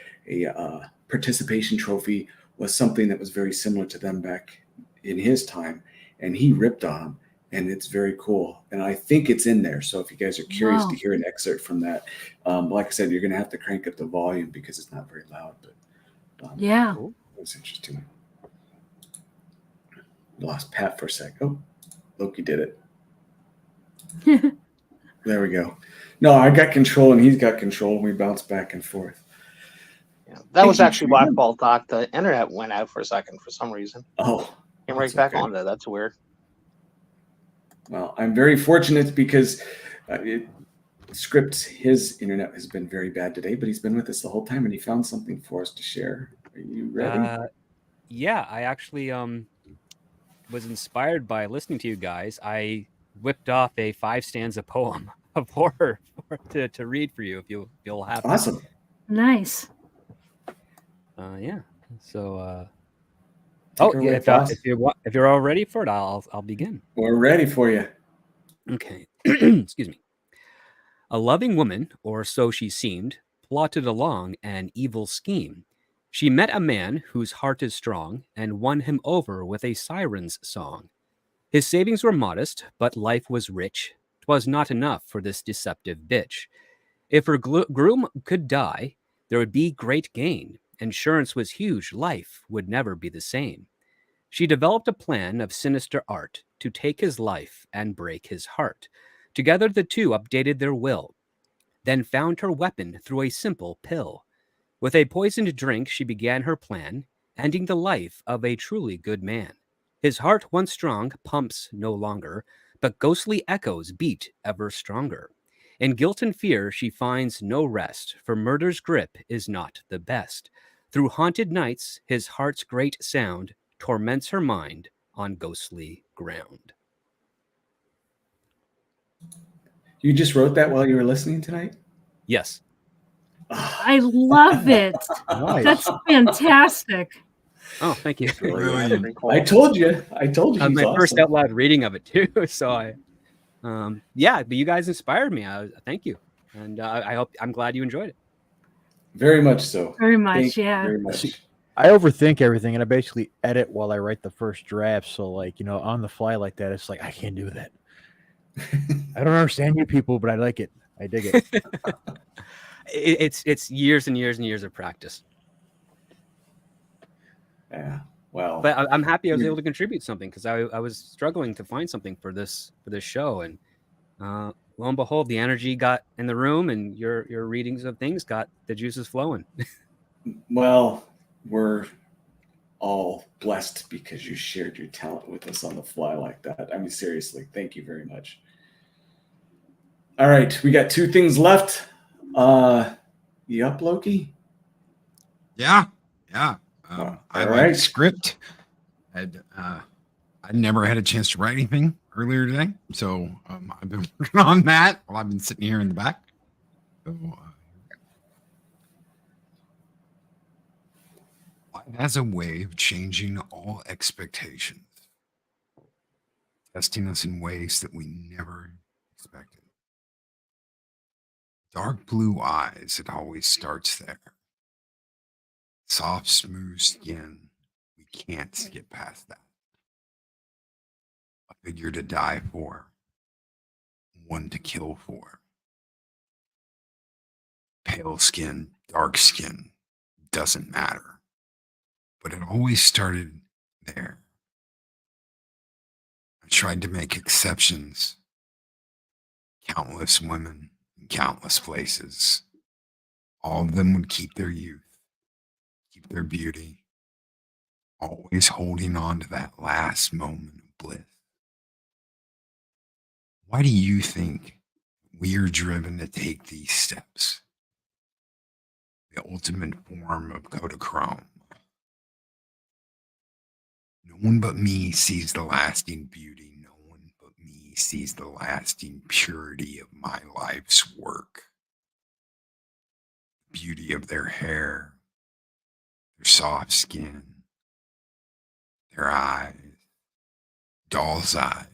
participation trophy was something that was very similar to them back in his time, and he ripped on them, and it's very cool. And I think it's in there. So if you guys are curious to Wow. hear an excerpt from that, like I said, you're going to have to crank up the volume because it's not very loud. But Yeah. Cool. it's interesting. Lost Pat for a sec. Oh, Loki did it. There we go. No, I got control and he's got control, and we bounce back and forth. Yeah, that Thank was you, actually my Freeman. fault, Doc. The internet went out for a second for some reason. Oh, Came right that's back okay. on there. That's weird. Well, I'm very fortunate because Script's his internet has been very bad today, but he's been with us the whole time and he found something for us to share. Are you ready? Yeah, I actually was inspired by listening to you guys. I whipped off a 5-stanza poem of horror to read for you if you'll have it. Awesome. Nice. Yeah. So Take her away, boss. if you're all ready for it, I'll begin. We're ready for you. Okay. Excuse me. A loving woman, or so she seemed, plotted along an evil scheme. She met a man whose heart is strong and won him over with a siren's song. His savings were modest, but life was rich. 'Twas not enough for this deceptive bitch. If her groom could die, there would be great gain. Insurance was huge, life would never be the same. She developed a plan of sinister art to take his life and break his heart. Together the two updated their will, then found her weapon through a simple pill. With a poisoned drink, she began her plan, ending the life of a truly good man. His heart, once strong, pumps no longer, but ghostly echoes beat ever stronger. In guilt and fear, she finds no rest, for murder's grip is not the best. Through haunted nights, his heart's great sound torments her mind on ghostly ground. You just wrote that while you were listening tonight? Yes. I love it. Nice. That's fantastic. Oh, thank you. Brilliant. Pretty cool. I told you. That was He's my first awesome. out loud reading of it too. So yeah, but you guys inspired me. Thank you, and I'm glad you enjoyed it. Very much so. Very much, Thank you yeah. very much. See, I overthink everything, and I basically edit while I write the first draft. So, like, on the fly like that, it's like I can't do that. I don't understand you people, but I like it. I dig it. It's years and years and years of practice. Yeah. Well, But I'm happy I was able to contribute something, because I was struggling to find something for this show, and lo and behold, the energy got in the room, and your readings of things got the juices flowing. well, we're all blessed because you shared your talent with us on the fly like that. I mean, seriously, thank you very much. All right, we got 2 things left. You up, Loki? Yeah. All I like right. script. I never had a chance to write anything earlier today, so I've been working on that while I've been sitting here in the back. So, life has a way of changing all expectations, testing us in ways that we never expected. Dark blue eyes, it always starts there. Soft, smooth skin, we can't get past that. A figure to die for, one to kill for. Pale skin, dark skin, doesn't matter. But it always started there. I tried to make exceptions. Countless women in countless places. All of them would keep their youth, keep their beauty, always holding on to that last moment of bliss. Why do you think we are driven to take these steps? The ultimate form of Kodachrome. No one but me sees the lasting beauty. No one but me sees the lasting purity of my life's work. Beauty of their hair, their soft skin, their eyes, doll's eyes.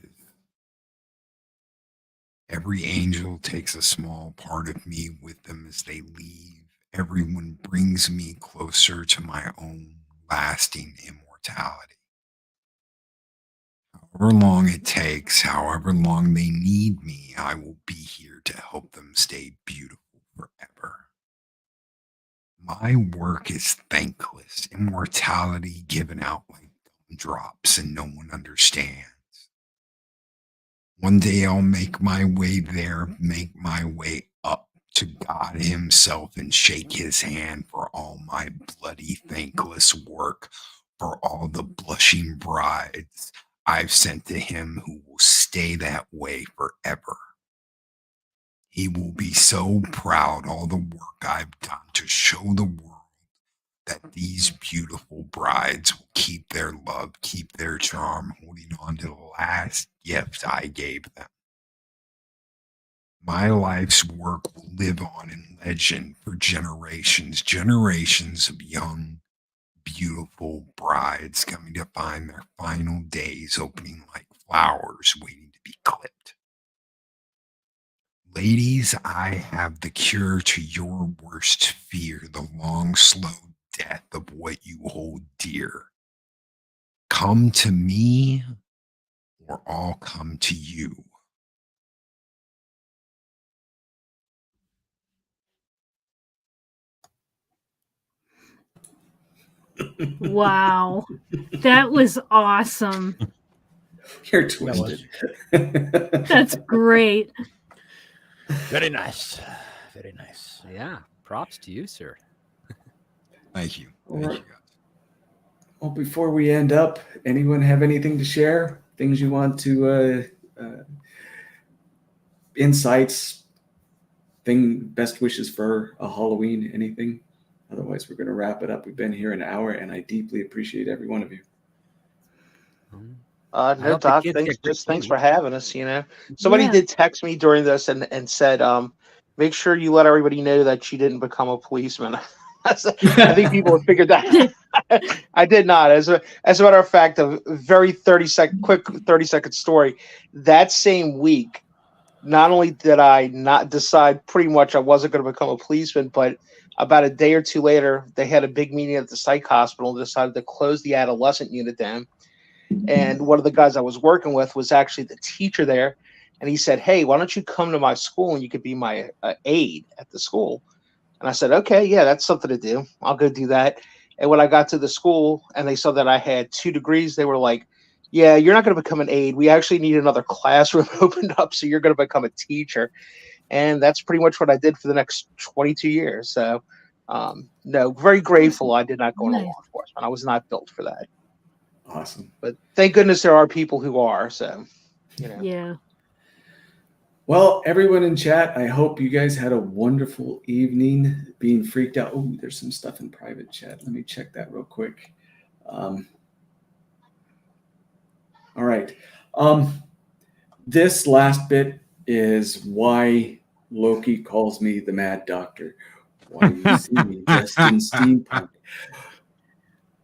Every angel takes a small part of me with them as they leave. Everyone brings me closer to my own lasting immortality. However long it takes, however long they need me, I will be here to help them stay beautiful forever. My work is thankless, immortality given out like gumdrops and no one understands. One day I'll make my way there, make my way up to God Himself and shake His hand for all my bloody, thankless work, for all the blushing brides I've sent to Him who will stay that way forever. He will be so proud all the work I've done to show the world that these beautiful brides will keep their love, keep their charm, holding on to the last gift I gave them. My life's work will live on in legend for generations, generations of young, beautiful brides coming to find their final days opening like flowers waiting to be clipped. Ladies, I have the cure to your worst fear, the long, slow death of what you hold dear. Come to me, or I'll come to you. Wow. That was awesome. You're twisted. That's great. Very nice. Very nice. Yeah. Props to you, sir. Thank you. All Thank right. you, guys. Well, before we end up, anyone have anything to share? Things you want to insights, best wishes for a Halloween, anything? Otherwise, we're going to wrap it up. We've been here an hour, and I deeply appreciate every one of you. I No, hope the Doc. kids Thanks, get great just thanks candy. for having us. Somebody Yeah. did text me during this and said, make sure you let everybody know that you didn't become a policeman. I think people have figured that. I did not. As a matter of fact, a very quick 30-second story. That same week, not only did I not decide pretty much I wasn't going to become a policeman, but about a day or two later, they had a big meeting at the psych hospital and decided to close the adolescent unit down. And one of the guys I was working with was actually the teacher there. And he said, hey, why don't you come to my school and you could be my aide at the school? And I said, okay, yeah, that's something to do. I'll go do that. And when I got to the school and they saw that I had 2 degrees, they were like, yeah, you're not going to become an aide. We actually need another classroom opened up. So you're going to become a teacher. And that's pretty much what I did for the next 22 years. So, no, very grateful I did not go into Nice. law enforcement. I was not built for that. Awesome. But thank goodness there are people who are. So, Yeah. Well, everyone in chat, I hope you guys had a wonderful evening being freaked out. Oh, there's some stuff in private chat. Let me check that real quick. All right. This last bit is why Loki calls me the Mad Doctor. Why you see me dressed in steampunk.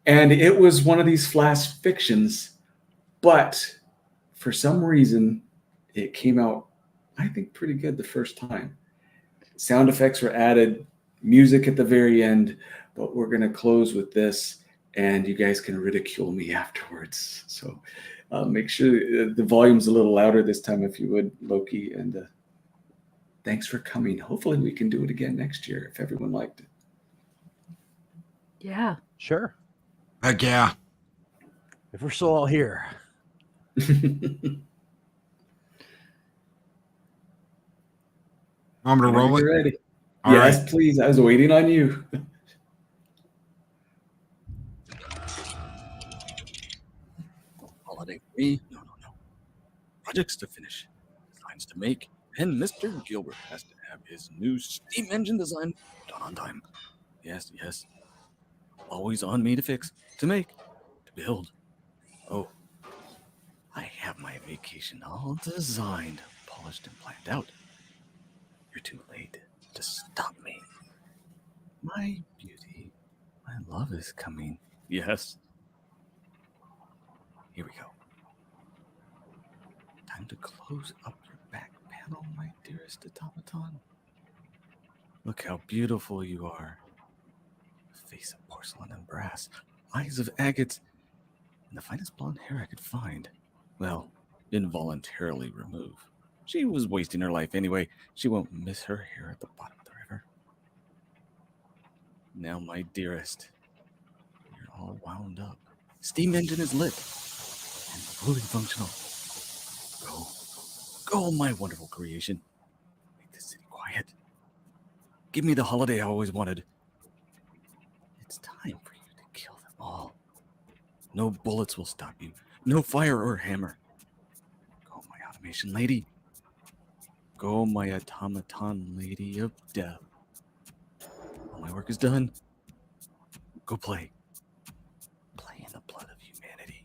And it was one of these flash fictions, but for some reason, it came out, I think, pretty good the first time. Sound effects were added, music at the very end, but we're going to close with this, and you guys can ridicule me afterwards. So make sure the volume's a little louder this time, if you would, Loki. And thanks for coming. Hopefully we can do it again next year if everyone liked it. Yeah. Sure. Heck yeah. If we're still all here. I'm going to roll it. You're ready. All Yes, right. please. I was waiting on you. Holiday for me? No. Projects to finish, designs to make, and Mr. Gilbert has to have his new steam engine design done on time. Yes. Always on me to fix, to make, to build. Oh, I have my vacation all designed, polished, and planned out. You're too late to stop me. My beauty, my love is coming. Yes. Here we go. Time to close up your back panel, my dearest automaton. Look how beautiful you are. A face of porcelain and brass, eyes of agates, and the finest blonde hair I could find. Well, involuntarily remove. She was wasting her life anyway. She won't miss her hair at the bottom of the river. Now, my dearest, you're all wound up. Steam engine is lit and fully functional. Go, my wonderful creation. Make this city quiet. Give me the holiday I always wanted. It's time for you to kill them all. No bullets will stop you. No fire or hammer. Go, my automation lady. Go, my automaton lady of death. All my work is done. Go play. Play in the blood of humanity.